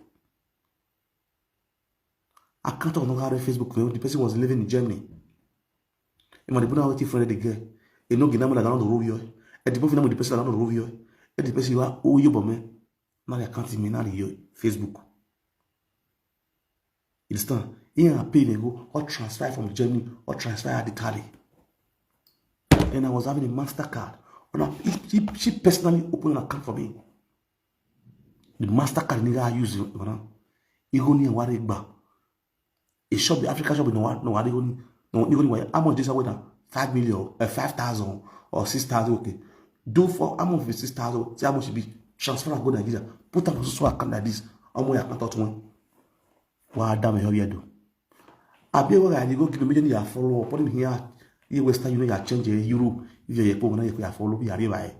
I can't talk about Facebook. The person was living in Germany. And when they put out a friend again, you know, Ginamo down the road, and the person the person down the road, and the person you are, oh, you, but man, now I can't even now your Facebook. You understand? Here I pay, they go, or transfer from Germany, or transfer at Italy. And I was having a MasterCard. And she personally opened an account for me. The MasterCard nigga I use, you know, you go near Warigba. A shop, the African shop, no, how much this away now? 5 million, 5,000 or 6,000, okay. Do for how much 6,000, say how much it be, transfer and go Nigeria, put up so account like this, how much I can't touch one. What damn hell you do? I be where I go give me the follow, put him here, you Western Union, you change a euro, if you're a poor, you follow me, I buy.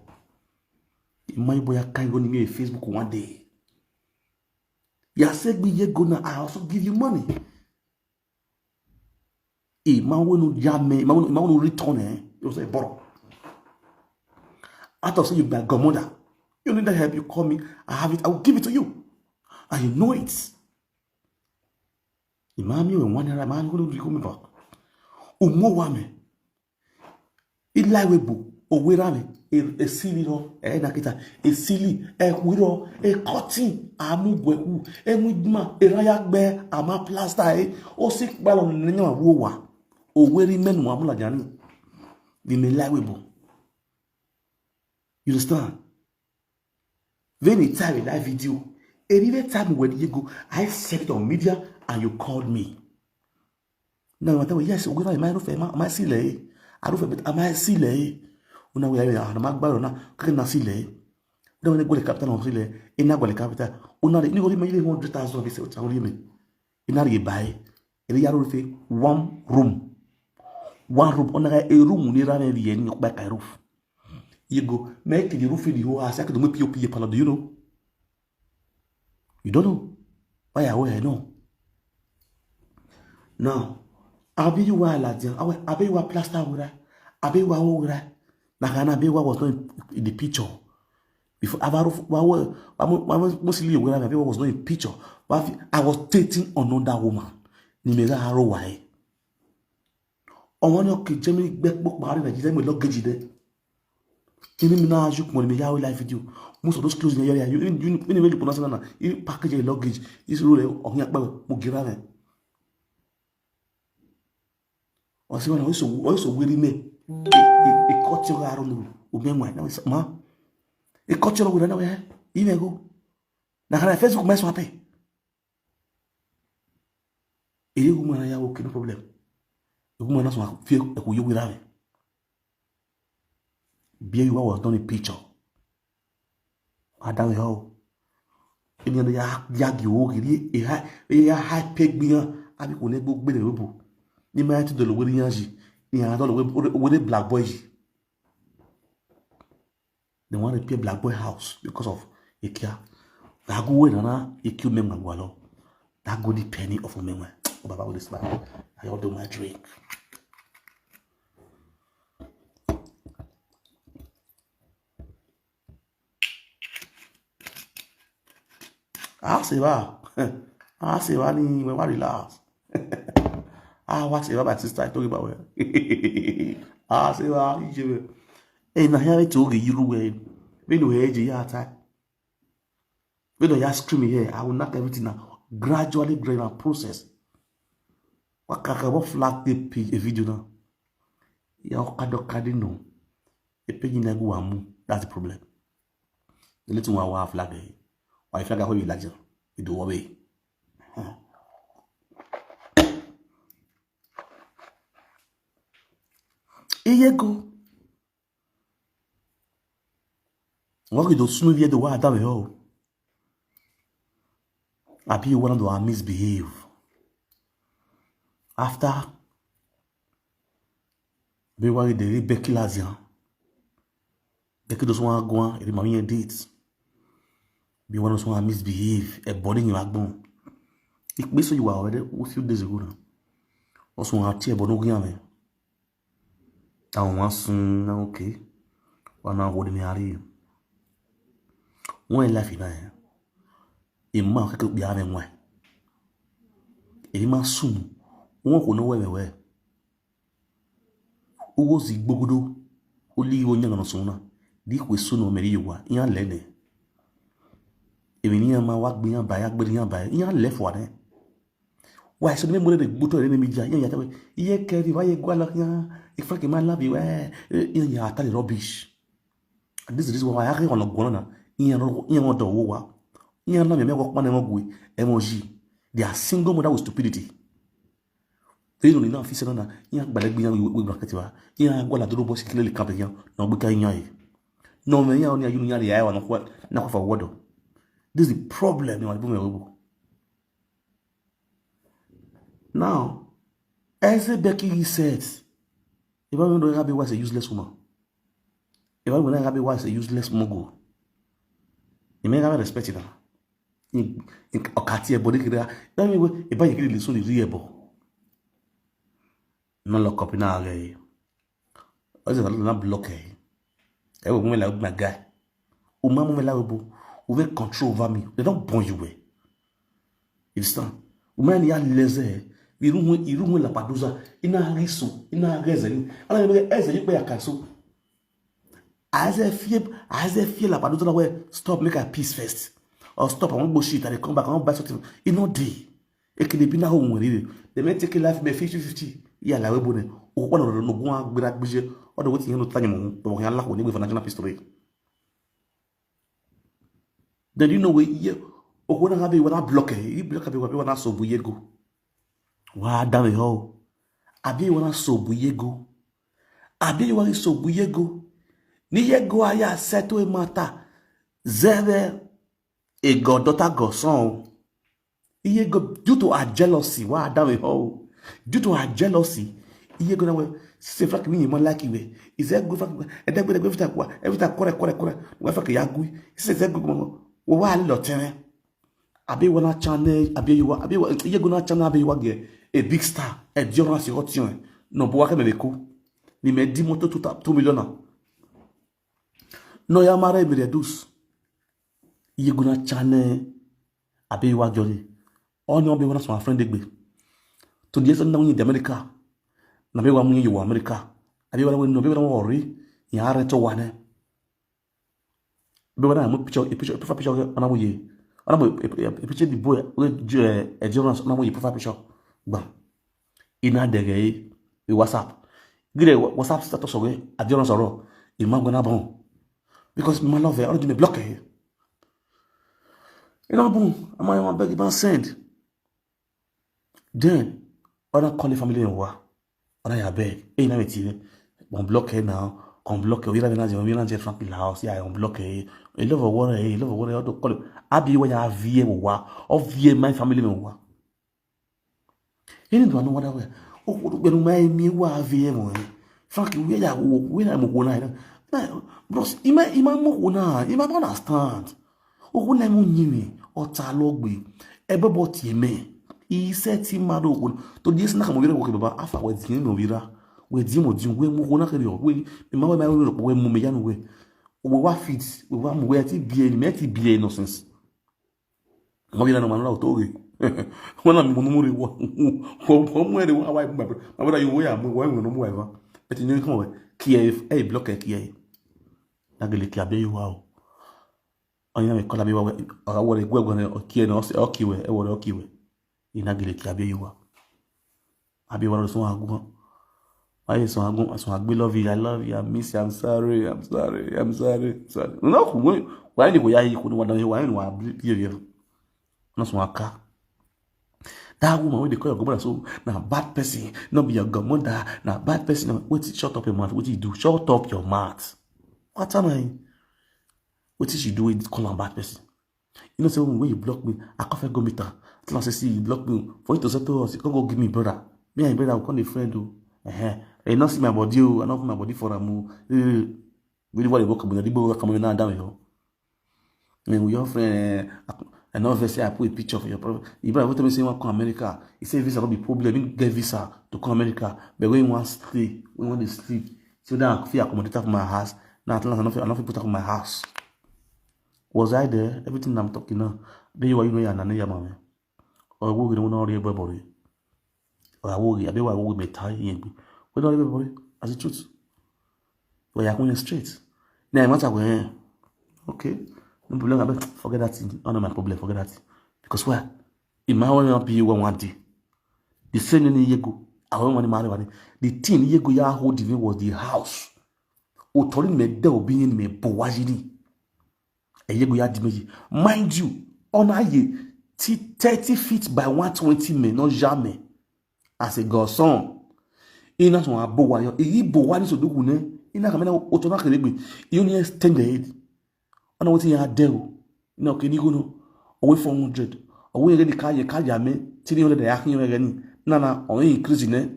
My boy, I can't go near Facebook one day. You said me, you're gonna, I also give you money. Man will not return. You say, borrow. I thought say you be a godmother. You need that help, you call me, I have it, I will give it to you. And you know it. Imam, you and one year, man, who will come back. Umo wame. Ilaiwebu, Owirame, a silly, a silly, a widow, a cotton, a mugweku, a mudma, a rayak bear, a ma plaster, or sick ballon, and a woa. O weary men wamula jani. We may lie with you. You understand? When it's time in that video, any time when you go, I said it on media and you called me. Now I tell you, yes, we are my roof, am I silly? I roof, but am I silly? Una we are a magbarona, can silly. Don't go the captain of silly, in Nagua capital. Una, you only made 100,000 of his own. In a buy, in the roof, one room. One room on a room near an area in your back roof. You go make the roof in the whole house. I could make you pay a do you know? You don't know? Why I know. Now, I'll be you while lad, I'll be you plaster with her. I'll be you over there. Nakana be what was not in the picture. Before I was mostly aware of what was not in the picture. But I was dating another woman. Nimeza Harowai. On one of Germany backbook married Nigeria with luggage there. Even now, you can me how life with you. Most of those clothes in the area, you pronounce it, you package your luggage, is rule on your Mugirane. Or see when I also willing me a culture around Ubemwa. Now it's ma a culture with another even go. Now, can I Facebook mess up? A woman, I have no problem. The woman has to feel a you will be you was done a picture. I don't know. In the yag you a high peg beer, I be on a book with a rubu. You might do the wedding yaji. You are not with a black boy. They want to pay black boy house because of a care. That go in and a kill me mangualo. That go the penny of a memoir. About this man, I all do my drink. I say, ni we relax. What say, my sister talking about it. I say, you. Hey, na here to get you away. We know here, ya attack. We don't just scream here. I will knock everything now. Gradually, gradual process. What flag the page a video now? Ya okado no. A page in go amu. That's the problem. The little one flag. Why flag how you like it? You do away. Here go. What you do soon here the way I do I be one of the misbehave. After be worried the Becky Lazia. Becky doesn't want to go on the mommy dates. Be one of those who misbehave, a boarding your backbone. It basically you were already a few days ago now. Also, I tell about no game. I want soon, okay. Well, now what do you mean? When life in here, a man could be having one. A man soon, one could know where we were. Who was the Bogodo? Only one young on sooner. Dick was soon or marry you were in Lenny. Even near my work being by in left one. Why so many the buto enemy jan ye carry why go like if like man love you in ya tell rubbish. And this is why I on gona in the war. In na me work man emoji. They are single mother with stupidity. They don't know officer na in balagbian we bracketiva. In go la do boss clearly campaign no buka in no me ya on ya union ya na for word. This is the problem in my boom. Now, as Becky says, if I don't have was a useless woman, if I don't have was a useless mogul, you may have respected her. In a cartier body, if I get so reable. No lock up in our gay. I was not blockade. Every woman like my guy. Uma woman lovable, who will control over me. They don't burn you away. It's done. Woman, you are lazy. Irumu la paduza ina riso ina rezeli ala me ezeli pe akaso as if la paduza la way stop make a peace first or stop and go shit and come back and buy something you know day e kede bi na ho nwere they may take life be 50-50 ya la we bone o kwa no go agbira gbije o do wetin no tanyemo bo yan la ko ni we financial history then you know we o go na have we na block e block be we na so buye go wa dame ho abi wana sobu yego abi wani sobu yego ni yego aya seto e mata zebe e godota goson yego due to our jealousy wa dame ho due to our jealousy yego na we se frak mi mo like we is e go frak e de gbe fita kwa e fita kore we frak ya gui se go mo wa lo tere abi wana channel abi yego na channel abi wa ge a big star, a diorant sur option. Non, pour voir mes coups. Ni me 10 motos tout million. Non, ya mare me douce. Yeguna chane. Abe wa jolly. On yon be wana son friend degbe. To die sa na wuni de America. Na be wa muni yo America. Abe wana no be wana worry. Ya areto wane. Be wana mo picture ana mo ye. Ana mo picture di boy a diorant ana mo ye profile picture. Bon, il n'a de WhatsApp. Gire WhatsApp status away. A dire on il m'a gonna bon. Because my love, I me block here. You know bon, I'm going to beg send. Then, I don't call the family in war. I don't beg. Et il a mis on bloque now. On bloque. Il a mis Frank in the house. Yeah, on bloque. Il love a water. Il love a water. I don't call him. I be when I have VA war. Or VA my family in war. You don't know what I wear. Oh, when my me wa VM. Frank, we are mo bros, ima mo na, ima don't understand. Oh, when I'm on or talogbe. Everybody ti me. He said him mado to this na mo vira ko baba afa we din no vira. We di mo mo na kere we ma we mo me ya no we. We wa fit, we wa mo we ti bie ni me ti bie innocence. Mo vira no man la to when I'm going to my brother, you wear no ever. But you know, come away. Kiev, a block a Kiev. Nagli Kabe, wow. I am a Colabi or a Gwagwan or Kien or Okiwe, or Okiwe. In Nagli Kabe, you are. I'll be one of those one. I saw I love you, I miss you, I'm sorry. No, why anyway, I couldn't want to why no car. That woman when they call your godmother so now bad person, not be your godmother, now bad person. Wait, shut up your mouth. What do you do? Shut up your mouth. What am I? What did she do? It call her bad person. You know, say when you block me, I can't go meet her. Till I say, see, you block me for you to settle us. You can't go give me brother. Me and brother will call the friend do. I not see my body. I not put my body for a move. Really, what they work about? They work coming now down here. And with your friend, And obviously, I put a picture of your problem. You better tell me say you want to come America. He say visa will be problem. You get visa to come America. But when you want to sleep, when you want to sleep, so that I feel accommodated for my house. Now at last, I'm not put up my house. Was I there? Everything I'm talking now. Then you are you know you're not your mama. Or we don't know everybody. Or I will be tired. We don't everybody. As the truth. But you're going straight. Now I'm not going. Okay. No problem. Forget that thing. Not my problem. Forget that. Because why? In my own be you one day. The same in the go. I don't want to marry. The thing you go ya hold was the house. O told me there will be in me boazini. And you go ya dimeji. Mind you, on a ye 30 feet by 120 men, not jamais. As a garçon. Il n'a son aboa. Il boa so do gune. Il n'a kamena otona kelebe. Il only extended. On a what you had there. No, can you go away from 100? Away again the car, you can't yame. Till you the acting again. Nana, or increasing it.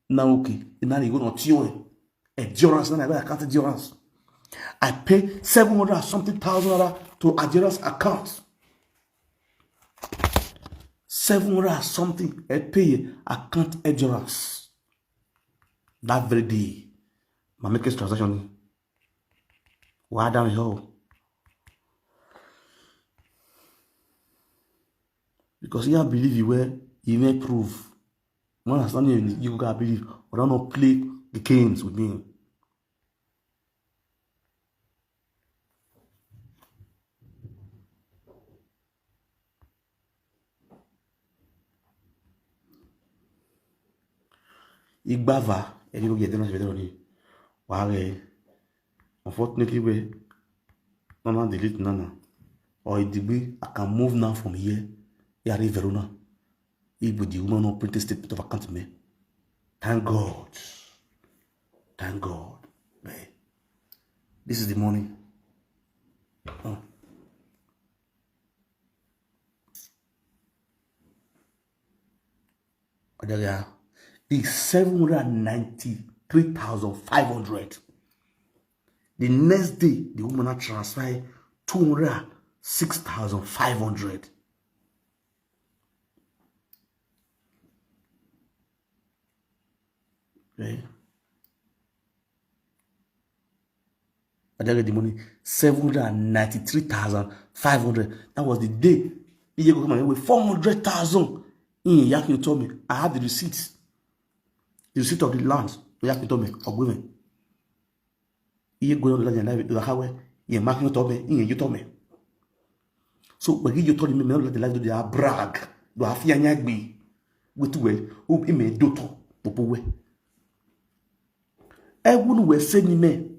Now, okay. And now you go not you. Endurance, then I can't endurance. I pay 700 something thousand to Adjura's account. 700 something I pay account Adjura's. That very day, my make this transaction. Why down here? Because you believe you were, you may prove. One understand you gotta believe, but don't not play the games with me. Igbava, and you go get them as better. Why? Unfortunately, we not delete nana. Or it be I can move now from here. Yari Verona. If the woman no print statement of account me. Thank God. Thank God. Man. This is the money. Oh. It's 793,500. The next day, the woman had transferred 206,500. Okay. I get the money 793,500. That was the day. You go come with 400,000. Yakin told me I have the receipts. The receipt of the land. Yakin told me of women. You go on the land and how you marking told me. You told me. So when you told me, let the life do they brag. Do have yanyagbi. With way. Who me doto. Popowe. Everyone will say me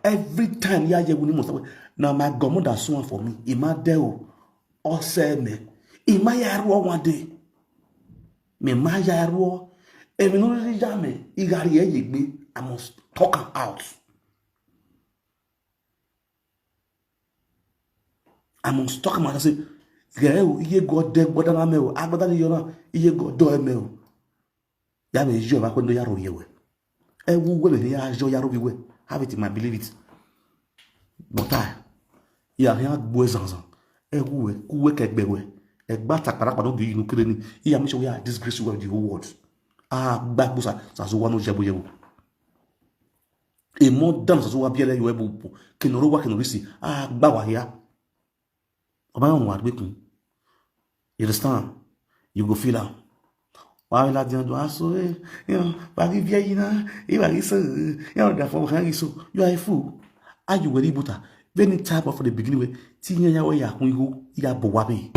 every time ya must now my government has sworn for me. Ima deo or say me. Ima yarwo one day. Me ma yarwo. Emi no really jame. Igari yegbe. I must talk him out. I must talk him out. I say, girl, iye God de boda na me o. Agbada ni yona iye God do me o. Ya me jo ma kwendo yaro yewe. Have it in my believe it. But il n'y a rien de beau zanzan. Il y a mis sur disgrace of the whole world. Ah, back ça se voit nos jabou. Et mon dame, ça se voit bien là, you able que nous revoit que nous ici. Ah, bawaya. Oba on wa gbe kun. You understand? You go feel out. Why la dian do aso bari vieille na e bari so da for kan so you are a fool. Are you very buta any type of the beginning way tinya ya we ya kun ihu ya bo wabe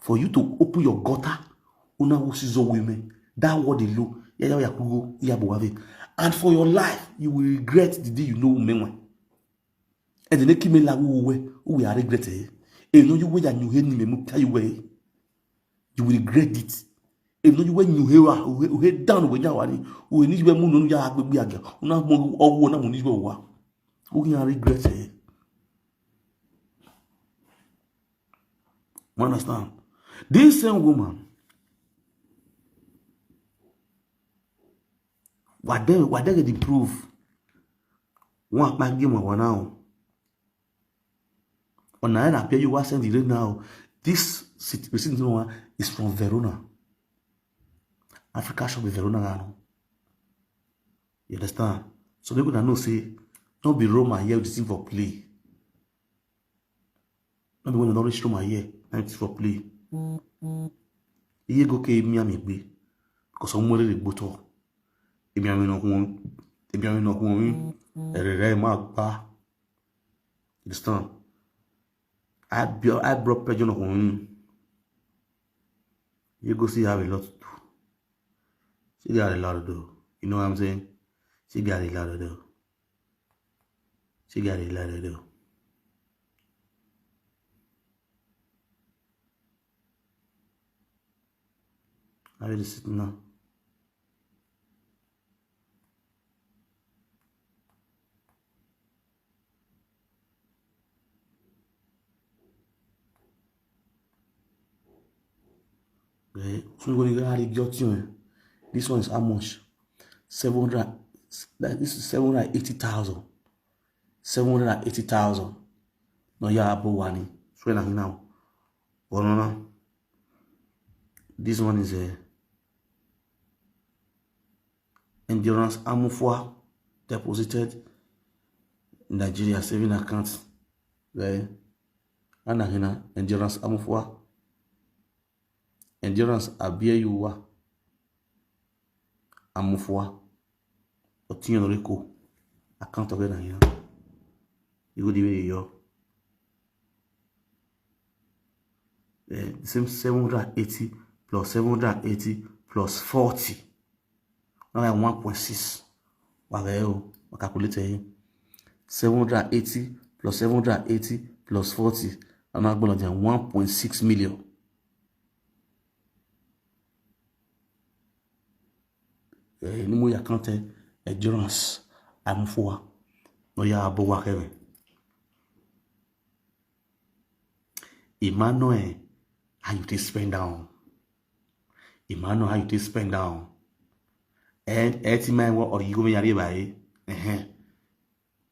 for you to open your gutter una wo sizo women that what they look ya kun ya bo wabe and for your life you will regret the day you know menwa and the kimi la wo we are regret e no you we ya nyu he ni memu kai we you will regret it. If no, you when you head down when you are, who need to move ya be again. Una mo owo na mo ni wa. Who can regret it? You understand? This same woman, what they get the proof? One my game one now. On a un you was send it now. This receipt is from Verona. Africa shop in Verona. You understand? So people that know say, don't be Roma here with for play. Don't be when you reach Roma here, and for play. Iye go ke mi ami gbe. Because I'm more the boto. Ebi ami no kun ere ma gba. You understand? I brought pressure on him. You go see have a lot to do. She got a lot to do. You know what I'm saying? She got a lot to do. She got a lot to do. I really sit now. Okay. So we're going to get you. This one is how much? 700. This is 780,000. 780,000. No, yeah, but one. So now. Oh, no. This one is a Endurance Amufwa deposited in Nigeria saving account. Right? And Endurance Amufwa. Endurance Abieyuwa Amufwa Otinyo Rico account of it here. You go the way you the same 780 plus 780 plus 40. Now like 1.6. Wagayo, calculate here. 780 plus 780 plus 40. I'm not going to 1.6 million. Ni mo ya kante Endurance Amufwa no ya abo wa kere Emmanuel how you take spend down Emmanuel how you take spend down and etiman what or you go me yare bae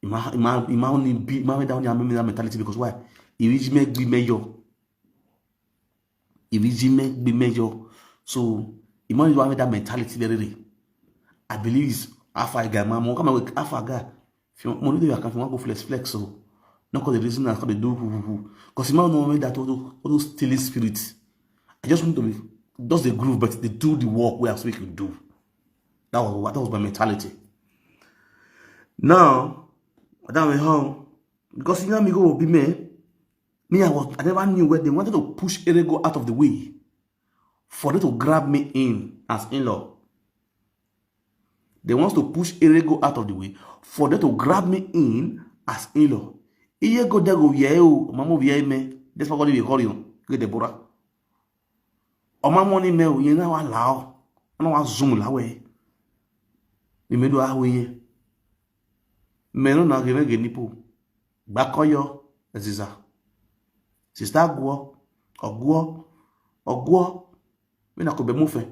Emmanuel ni be Emmanuel down your mentality because why if make be major so Emmanuel have that mentality there. I believe it's Alpha guy, man. Come with Alpha guy. If you want to do, I can go flex. So, not because the reason I can do, because you know that all those stealing spirits. I just want to be does the groove, but they do the work we are supposed to do. That was my mentality. Now, that way home because you know me go be me. I never knew where they wanted to push Erego out of the way for them to grab me in as in-law. They want to push Erego out of the way for them to grab me in as in-law. Erego they go yeo, mama vie me. That's what we call you. Get the bora. O mama money me you know allow. I know zoom la way. We me do awe. Me no na gene nipo. Bakoyo eziza. Sister ogwo. Me na ko be mu fe.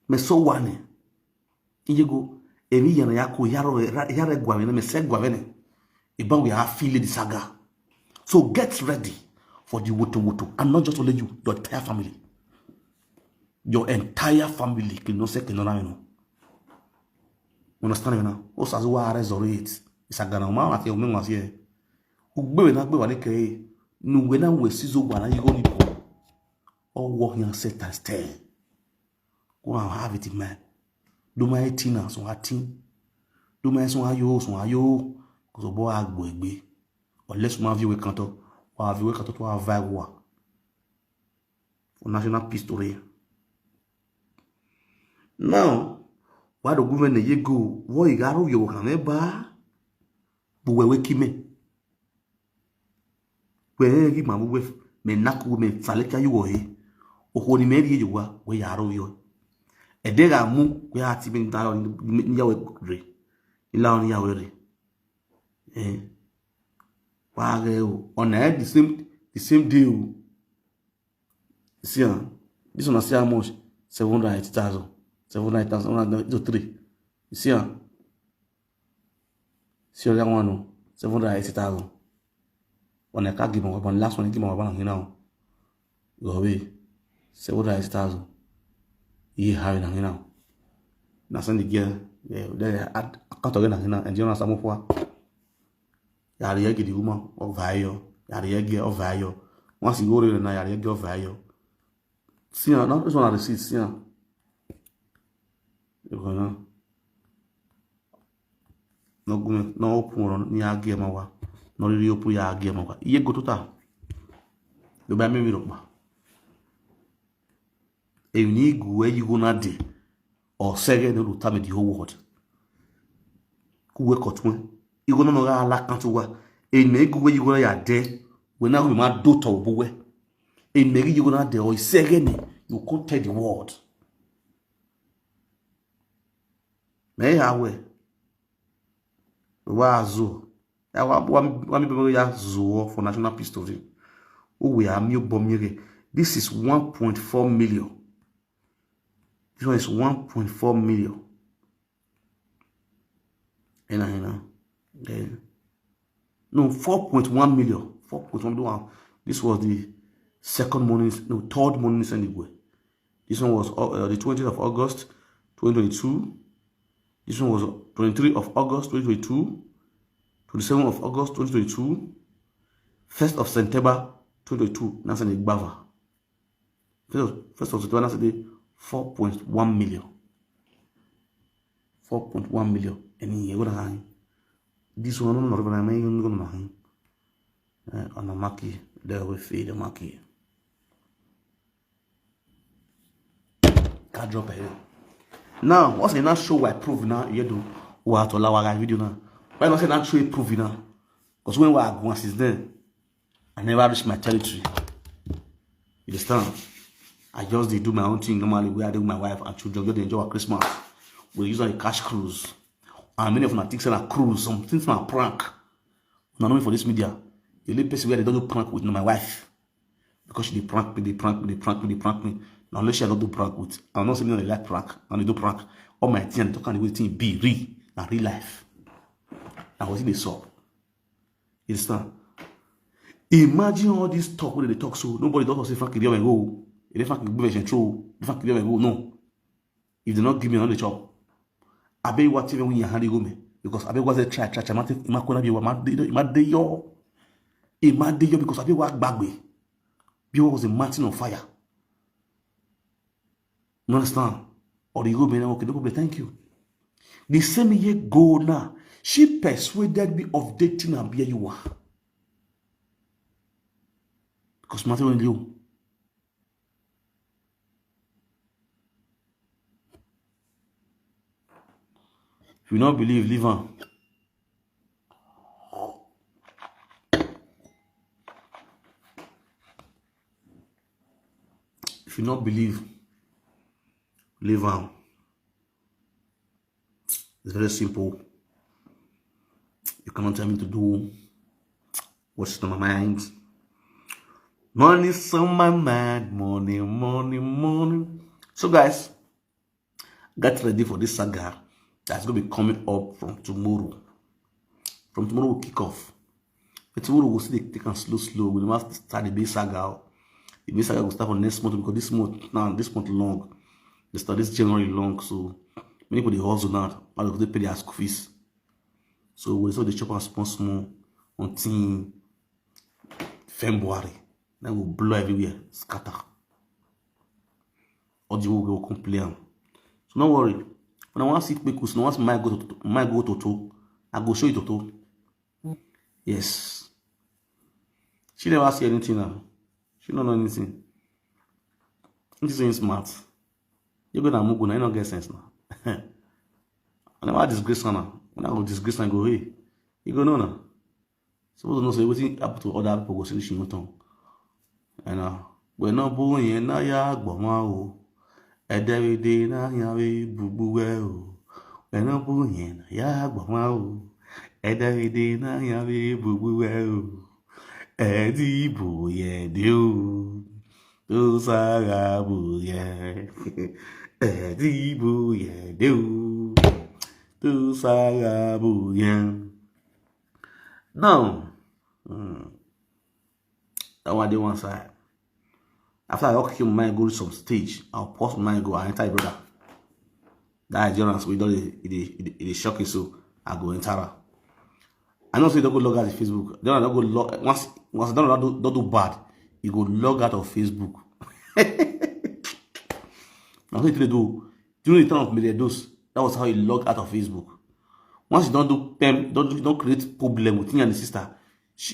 Me so wane iyego evi yana yako yare gwavene me se gwavene iban we have feel the saga so get ready for the woto and not just only you your entire family can no say can no know understand me now o sa zo are resurrect isaga na ma ati o me wasi e ugbe na gbe wa le ke nu we na we sizo gwa na yigo ni po o wo yan set and stay. Go and have it, man. Do my tina, so I tin. Do my so ayo, because boy I go egbe. Unless you have you can't or have you can't to have vibe for national peace story. Now, why the government ye go? What you got you can ba? But we kime. We give my wife me naku me faleka you wo he. O ni me ri you wa we yaro yo. Edega mu we ati bin da nyawe re ila on yawe re wage on the same deal see this one see how much 780,000 790,000 3 you see See the one no 780,000. On a car give me one last one give me one now. Go away 780,000. Ye have it now. Na send the girl there add account again now and you know some for. Yari yagi the woman of value. Yari yagi of value. Once you go there na yari yagi of value. See now this one are the seats see now. You gonna no open ni agi mawa. No really open ya agi mawa. Iye go tota. You buy me ropa. E ni go where you gonna dey or second no time the whole world. Ku we kotun. You gonna know ala kan to wa. E me go where you gonna ya dey. We na we ma do to bo we. E me you gonna dey or second you could tell the world. Me ya we. Wa zo. Ya wa mi be ya zo for national peace story. O we am you bomire. This is 1.4 million. This one is 1.4 million. No, 4.1 million. 4.1 million. This was the second morning, no, third morning anyway. This one was the 20th of August, 2022. This one was 23rd of August, 2022. 27th of August, 2022. 1st of September, 2022. That's an Igbava. 1st of September, that's the 4.1 million. 4.1 million. And you're gonna hang. This one, I'm not even gonna hang. On a maki, there will feed the maki. Can't drop it. Now, what's the not show why proof now? You do what to allow video now. Why not say not show proof now? Because when we are going since then, I never reached my territory. You understand? I just did do my own thing normally where I do with my wife and children just enjoy our Christmas. We use a cash cruise. And many of them think a cruise, some things are prank. Not only for this media. The only place where they don't do prank with my wife. Because she prank me. Now unless she don't do prank with. I'm not saying they like prank and they do prank. All my thing and talk and the thing be real and real life. And what they saw. You understand? Imagine all this talk where they talk so nobody does say Frank Idiom and go. If Frank Idiom and throw, Frank Idiom and go, no. If they not give me another job, I bet what even when you hand go me. Because I bet was a try, Imakona be what Imadeyo because I bet what bagwe. Be was a mountain of fire. You understand? Or you go me okay, no thank you. The same year go now. She persuaded me of dating and be you are. Because Matthew and you. If you don't believe, leave on. If you don't believe, leave on. It's very simple. You cannot tell me to do what's on my mind. Money's on my mind. Money. So guys, get ready for this saga that's going to be coming up from tomorrow. From tomorrow we'll kick off. But tomorrow we'll see they can slow. We must start the big saga. The big saga will start on next month because this month long. They start this January long, so many people they hustle now. And they pay their school fees. So we saw the chop and sponsor more until February. Then we'll blow everywhere, scatter. Or the will complain. So don't worry. When I want to see Kpekus, no one my go to I go show you Toto. Yes. She never see anything now. She don't know anything. She's saying smart. You go to Mugu now, you don't get sense now. I never disgrace her now. When I go disgrace and go, hey, you go no now. Suppose no say everything happen to other people go see she no tongue. And when no boy and na ya gboma o. Edewede na yawe bubuwe o. When no boy and ya gboma o. Edewede na yawe bubuwe o. Edi boye dio. Do saga boye. Edi boye dio. Do saga boye. Now, that one day one side. After I walk him, my go to some stage. I'll pause my go. I enter brother. That endurance we don't it shock you, so I go enter her. I know so you don't go log out of Facebook. Don't go log once don't do bad. You go log out of Facebook. Now what you do? During the time of Mediados, that was how you log out of Facebook. Once you don't do don't create problem with you and the sister,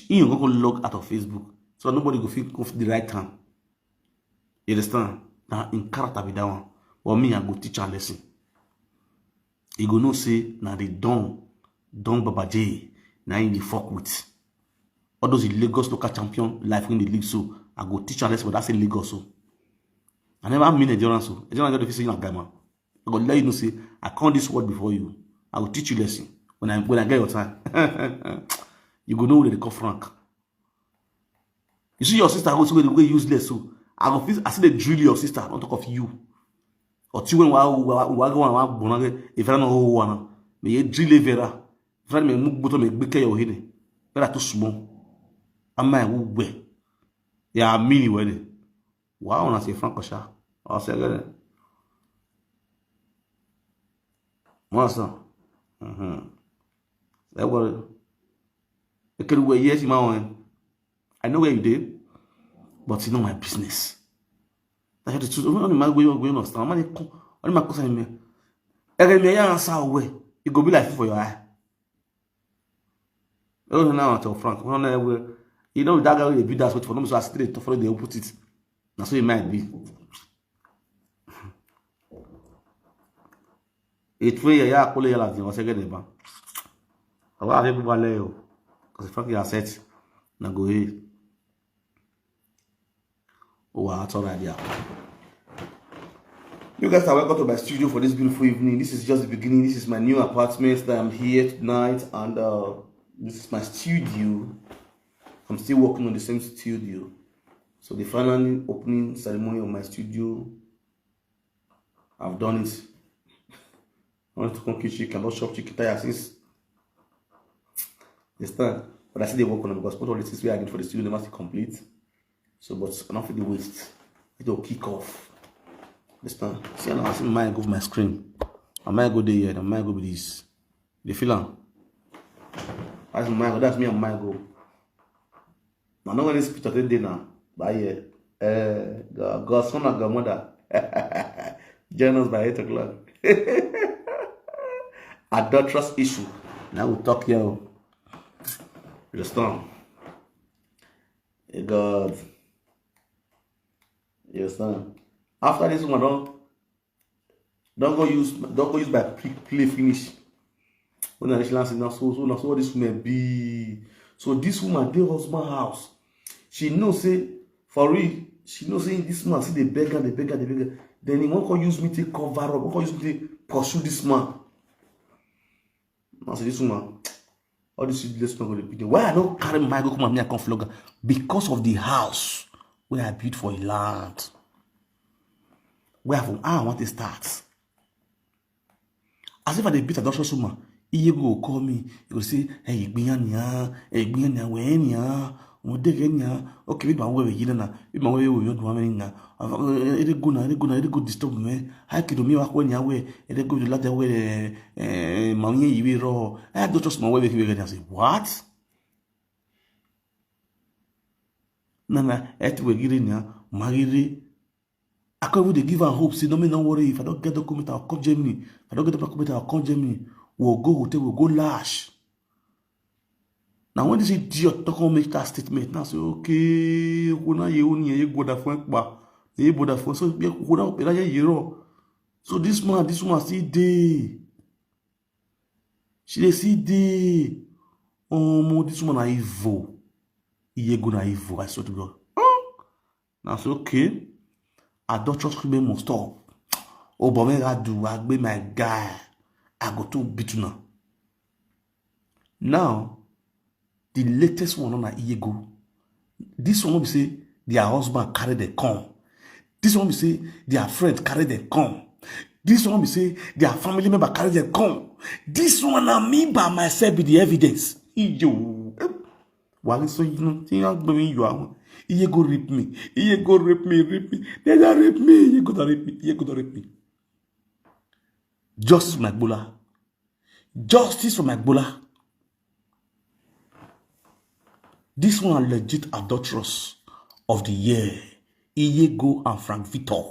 you go log out of Facebook. So nobody go feel the right time. You understand? Now in character be that one. But me, I go teach a lesson. You go no say now they don't Baba J. Now in the fuck with. All those Lagos local champion life in the league, so I go teach a lesson, but that's in Lagos. So I never mean endurance. So endurance just say you guy man. I go let you know say I count this word before you. I will teach you lesson when I get your time. You go know where they call Frank. You see your sister go to the way useless. So I go feel I see the drill your sister. Don't talk of you. Or two when we go and if I don't know who one, me ye drill vera. If I me move bottom me big your head. Better too small. Am I who we? Yeah, mini wedding. Wow, I say Frank Osha. I say again. Master. That was. I could wait yes, my I know where you did, but it's not my business. I had to only my way of going on. Only my cousin me. Every me answer away. You go be like for your eye. Oh, now I tell Frank. You know that guy will be that for them, so I straight to follow the opposite. That's what it might be. It's where you are calling your life. You say get it, man. I want everybody there. Because Frank is set. Now go ahead. Oh, that's all right, yeah. You guys are welcome to my studio for this beautiful evening. This is just the beginning. This is my new apartment that I'm here tonight, and this is my studio. I'm still working on the same studio. So the final opening ceremony of my studio, I've done it. I want to come chicken, cannot shop chicken tire since this time. But I see they work on them because all the things we are getting for the studio, they must be complete. So, but enough of the waste. It will kick off. This time, see, I see my go with my screen. I might go there, yeah. I might go with this. The feeling. That's my go. That's me and my go. I'm not going to speak today now. But yeah, Godson and Godmother. Join us by 8 o'clock. Adulterous issue. Now we'll talk here. You understand? God. You understand? After this one, don't go use by play finish. When I last now, so what this woman be. So this woman, their husband house. She knows say for real. She knows say this man see the beggar. Then he won't go use me to cover up. Won't go use me to pursue this man. Now say this woman, all this is not going to be. Why I don't carry my go come and me come flog? Because of the house where I built for a land. Where I want to start. As if I did beat a doctor woman, he go call me. He go say, "Hey, Bianya, where okay, we don't worry, you know. We don't worry, we don't worry now. It go disturb me. I could do me walk when you away. It go to let away. Mammy, you raw. I don't trust my way. I say, what? Nana, et we get in ya, Magiri. I can't give her hope. Say, no, don't worry. If I don't get the document, I'll call Germany. If I don't get the document, I'll call Germany. We'll go hotel, we'll go lash. Now, when this idiot talk on make that statement, now say, okay, you go that phone, you go that phone, so you go that hero. So this woman see day. She see day. Oh, this woman is evil. You go na evil. I swear to God. Now say, okay. Adulterous criminal must stop. Oh, but when I do, I be my guy. I go to beat now. Now, the latest one on a Iego. This one will say their husband carry the come. This one will say their friend carry the come. This one will say their family member carry the come. This one and me by myself be the evidence. Yo. Why so you know, think I'm going you are. He go rape me. He go rape me. They don't rape me. He go to rape me. He go to rape me. Justice for Magbola. Justice for Magbola. This one are legit adulterous of the year. Iyego and Frank Victor.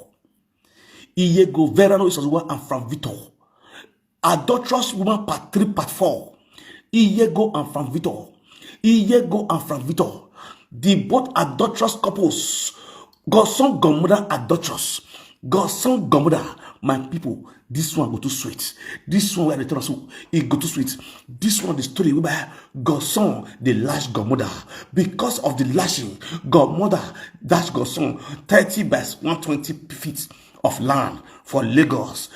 Iyego, Verano Isozua and Frank Victor. Adulterous woman part 3, part 4. Iyego and Frank Victor. Iyego and Frank Victor. The both adulterous couples. God's son, Godmother adulterous. God's son, Godmother. My people, this one go too sweet. This one where they tell us it go too sweet. This one the story whereby God's son they lash Godmother. Because of the lashing, Godmother dash God's son 30 by 120 feet of land for Lagos,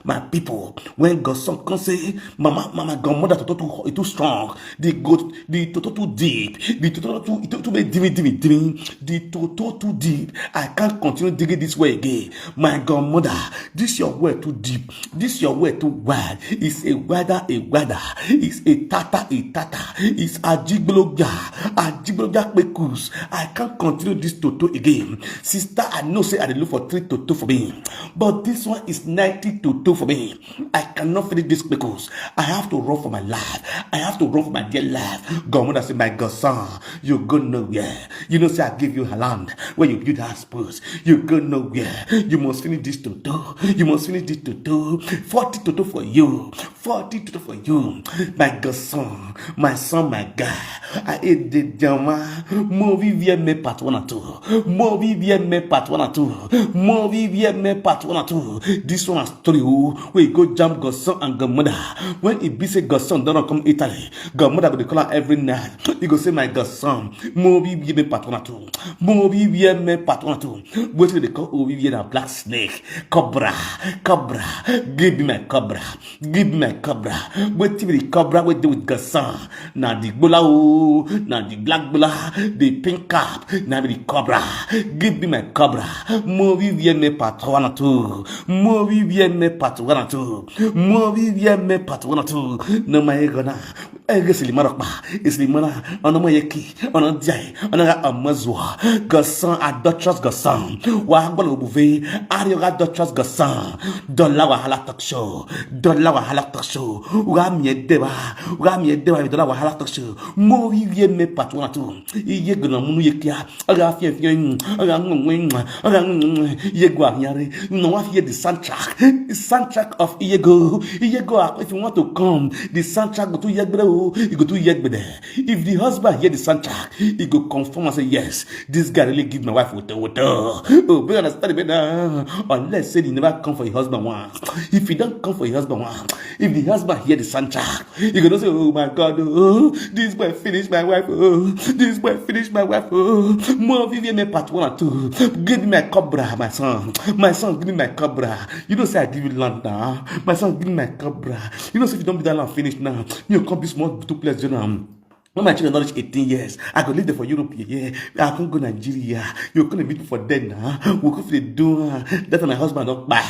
my people. When God's son can say, Mama, Godmother too strong, the toto too deep, the toto too the toto too deep. I can't continue digging this way again. My Godmother, this your way too deep, this your way too wide. It's a wider, it's a tata, it's a jigblogya pekus. I can't continue this toto again. Sister, I know say I look for 3 toto for me. But this one is 90 to 2 for me. I cannot finish this because I have to run for my life. I have to run for my dear life. Godmother said, my godson, you go nowhere. You know, say I give you a land where you build house post. You go nowhere. You must finish this to 2. You must finish this to 2. 40 to 2 for you. 40 to 2 for you. My godson, my son, my guy. I ate the drama. Movie VMA part 1 and 2. Movie VMA part 1 and 2. Movie VMA part 1 and 2. This one has story where you go jump Godson and Godmother. When it be say Godson don't come Italy, Godmother will call her every night. You go say my Godson, movie VMA part 1 and 2. Movie VMA part 1 and 2. What do they call OVVA? Black snake, cobra. Give me my cobra. Give me my cobra. What the cobra we do with Godson? Now the bola, now the black bola, the pink cap, now the cobra. Give me my cobra. Movie VMA part 1 and 2. Movie VMA part 1 and 2. Movie VMA part 1 and 2. No my gonna. It's Limana. On my yeki. On a day. On a Amazua. Godson, adulterous Godson. Wahambolo Bouvet. Arioga adulterous Godson. Dollar Wahala Talk Show. Dollar Wahala Talk Show. Ramye Deba. With Dollar Wahala Talk Show. Movie VMA part 1 and 2. Iye gonna munu yekia. Aga fiyen. No one hear the soundtrack of Iyego. If you want to come, the soundtrack go to Yegbede. You go to Yegbede. If the husband hear the soundtrack, he go confirm and say, yes, this guy really give my wife water. Oh, we understand better. Unless say he never come for your husband once. If he don't come for your husband once, if the husband hear the soundtrack, he gonna say, oh my God, oh, this boy finished my wife. Oh, this boy finished my wife. Oh, more VMA part 1 and 2. Give me my cobra, my son. My son, give me my cobra. You don't say I give you land now. My son, give me my cobra. You know, so if you don't be that land finished now, you come be small to place, you know. When my children reach 18 years, I go live there for Europe. Yeah, I can't go Nigeria. You're gonna meet me for them now. We'll go for the door. That's my husband don't buy.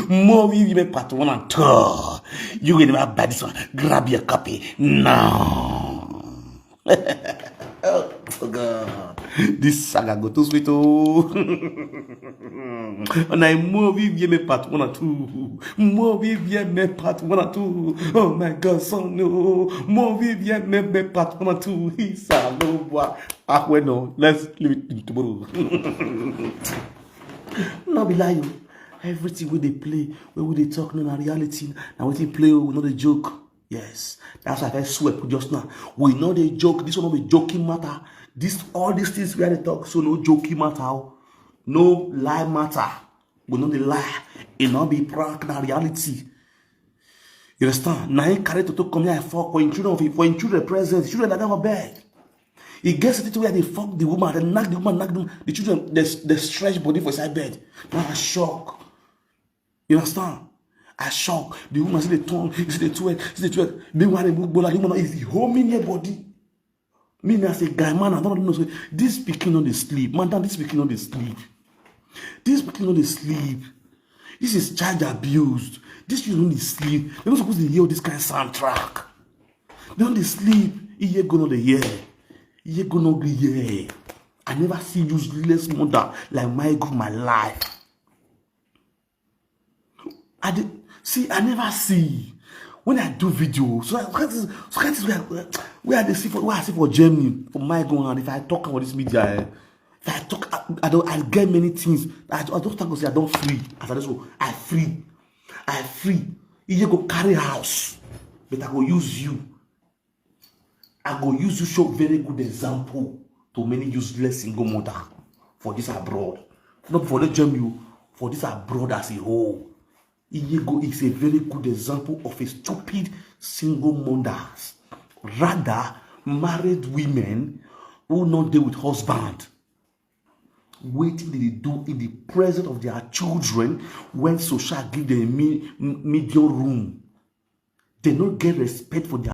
More women part 1 and 2. You will never buy this one. Grab your copy now. Oh God, this saga go too sweet. Oh, and I movie VMA part 1 and 2. Movie VMA part 1 and 2. Oh my God, son, no. Movie VMA part 1 and 2. He's a low boy. Ah, well, no. Let's leave it in tomorrow. No be lie. Everything where they play, where they talk, no, na reality. Now what they play, we know the joke. Yes, that's why I sweat just now. We know the joke. This will not be joking matter. All these things we are talk, so no joking matter. No lie matter. We know the lie. It not be prank, na reality. You understand? Now he carry to come here for children present. Children that never beg. It gets to where they fuck the woman, they knock the woman, knock them. The children, they stretch body for inside bed. Now I shock. You understand? I shock. The woman see the tongue, see the twerk. Meanwhile, the bola, the woman is the whole in your body. Me as a guy, man, I don't know. This speaking on the sleep. Man, this speaking on the sleep. This speaking on the sleep. This is child abused. This is on the sleep. They're not supposed to hear this kind of soundtrack. They're on the sleep. He go on the hear. You gonna be here. I never see useless mother like my group my life. I never see. When I do videos, so where I see for Germany, for my going on. If I talk about this media, if I talk, I get many things. I don't talk say I don't free. As I just go, I free. You go carry house, but I go use you. I go use you show very good example to many useless single mother for this abroad. Not for the Germany, for this abroad as a whole. Iyego is a very good example of a stupid single mothers. Rather, married women who not deal with husband. Waiting they do in the presence of their children when social give them a medium room. They don't get respect for their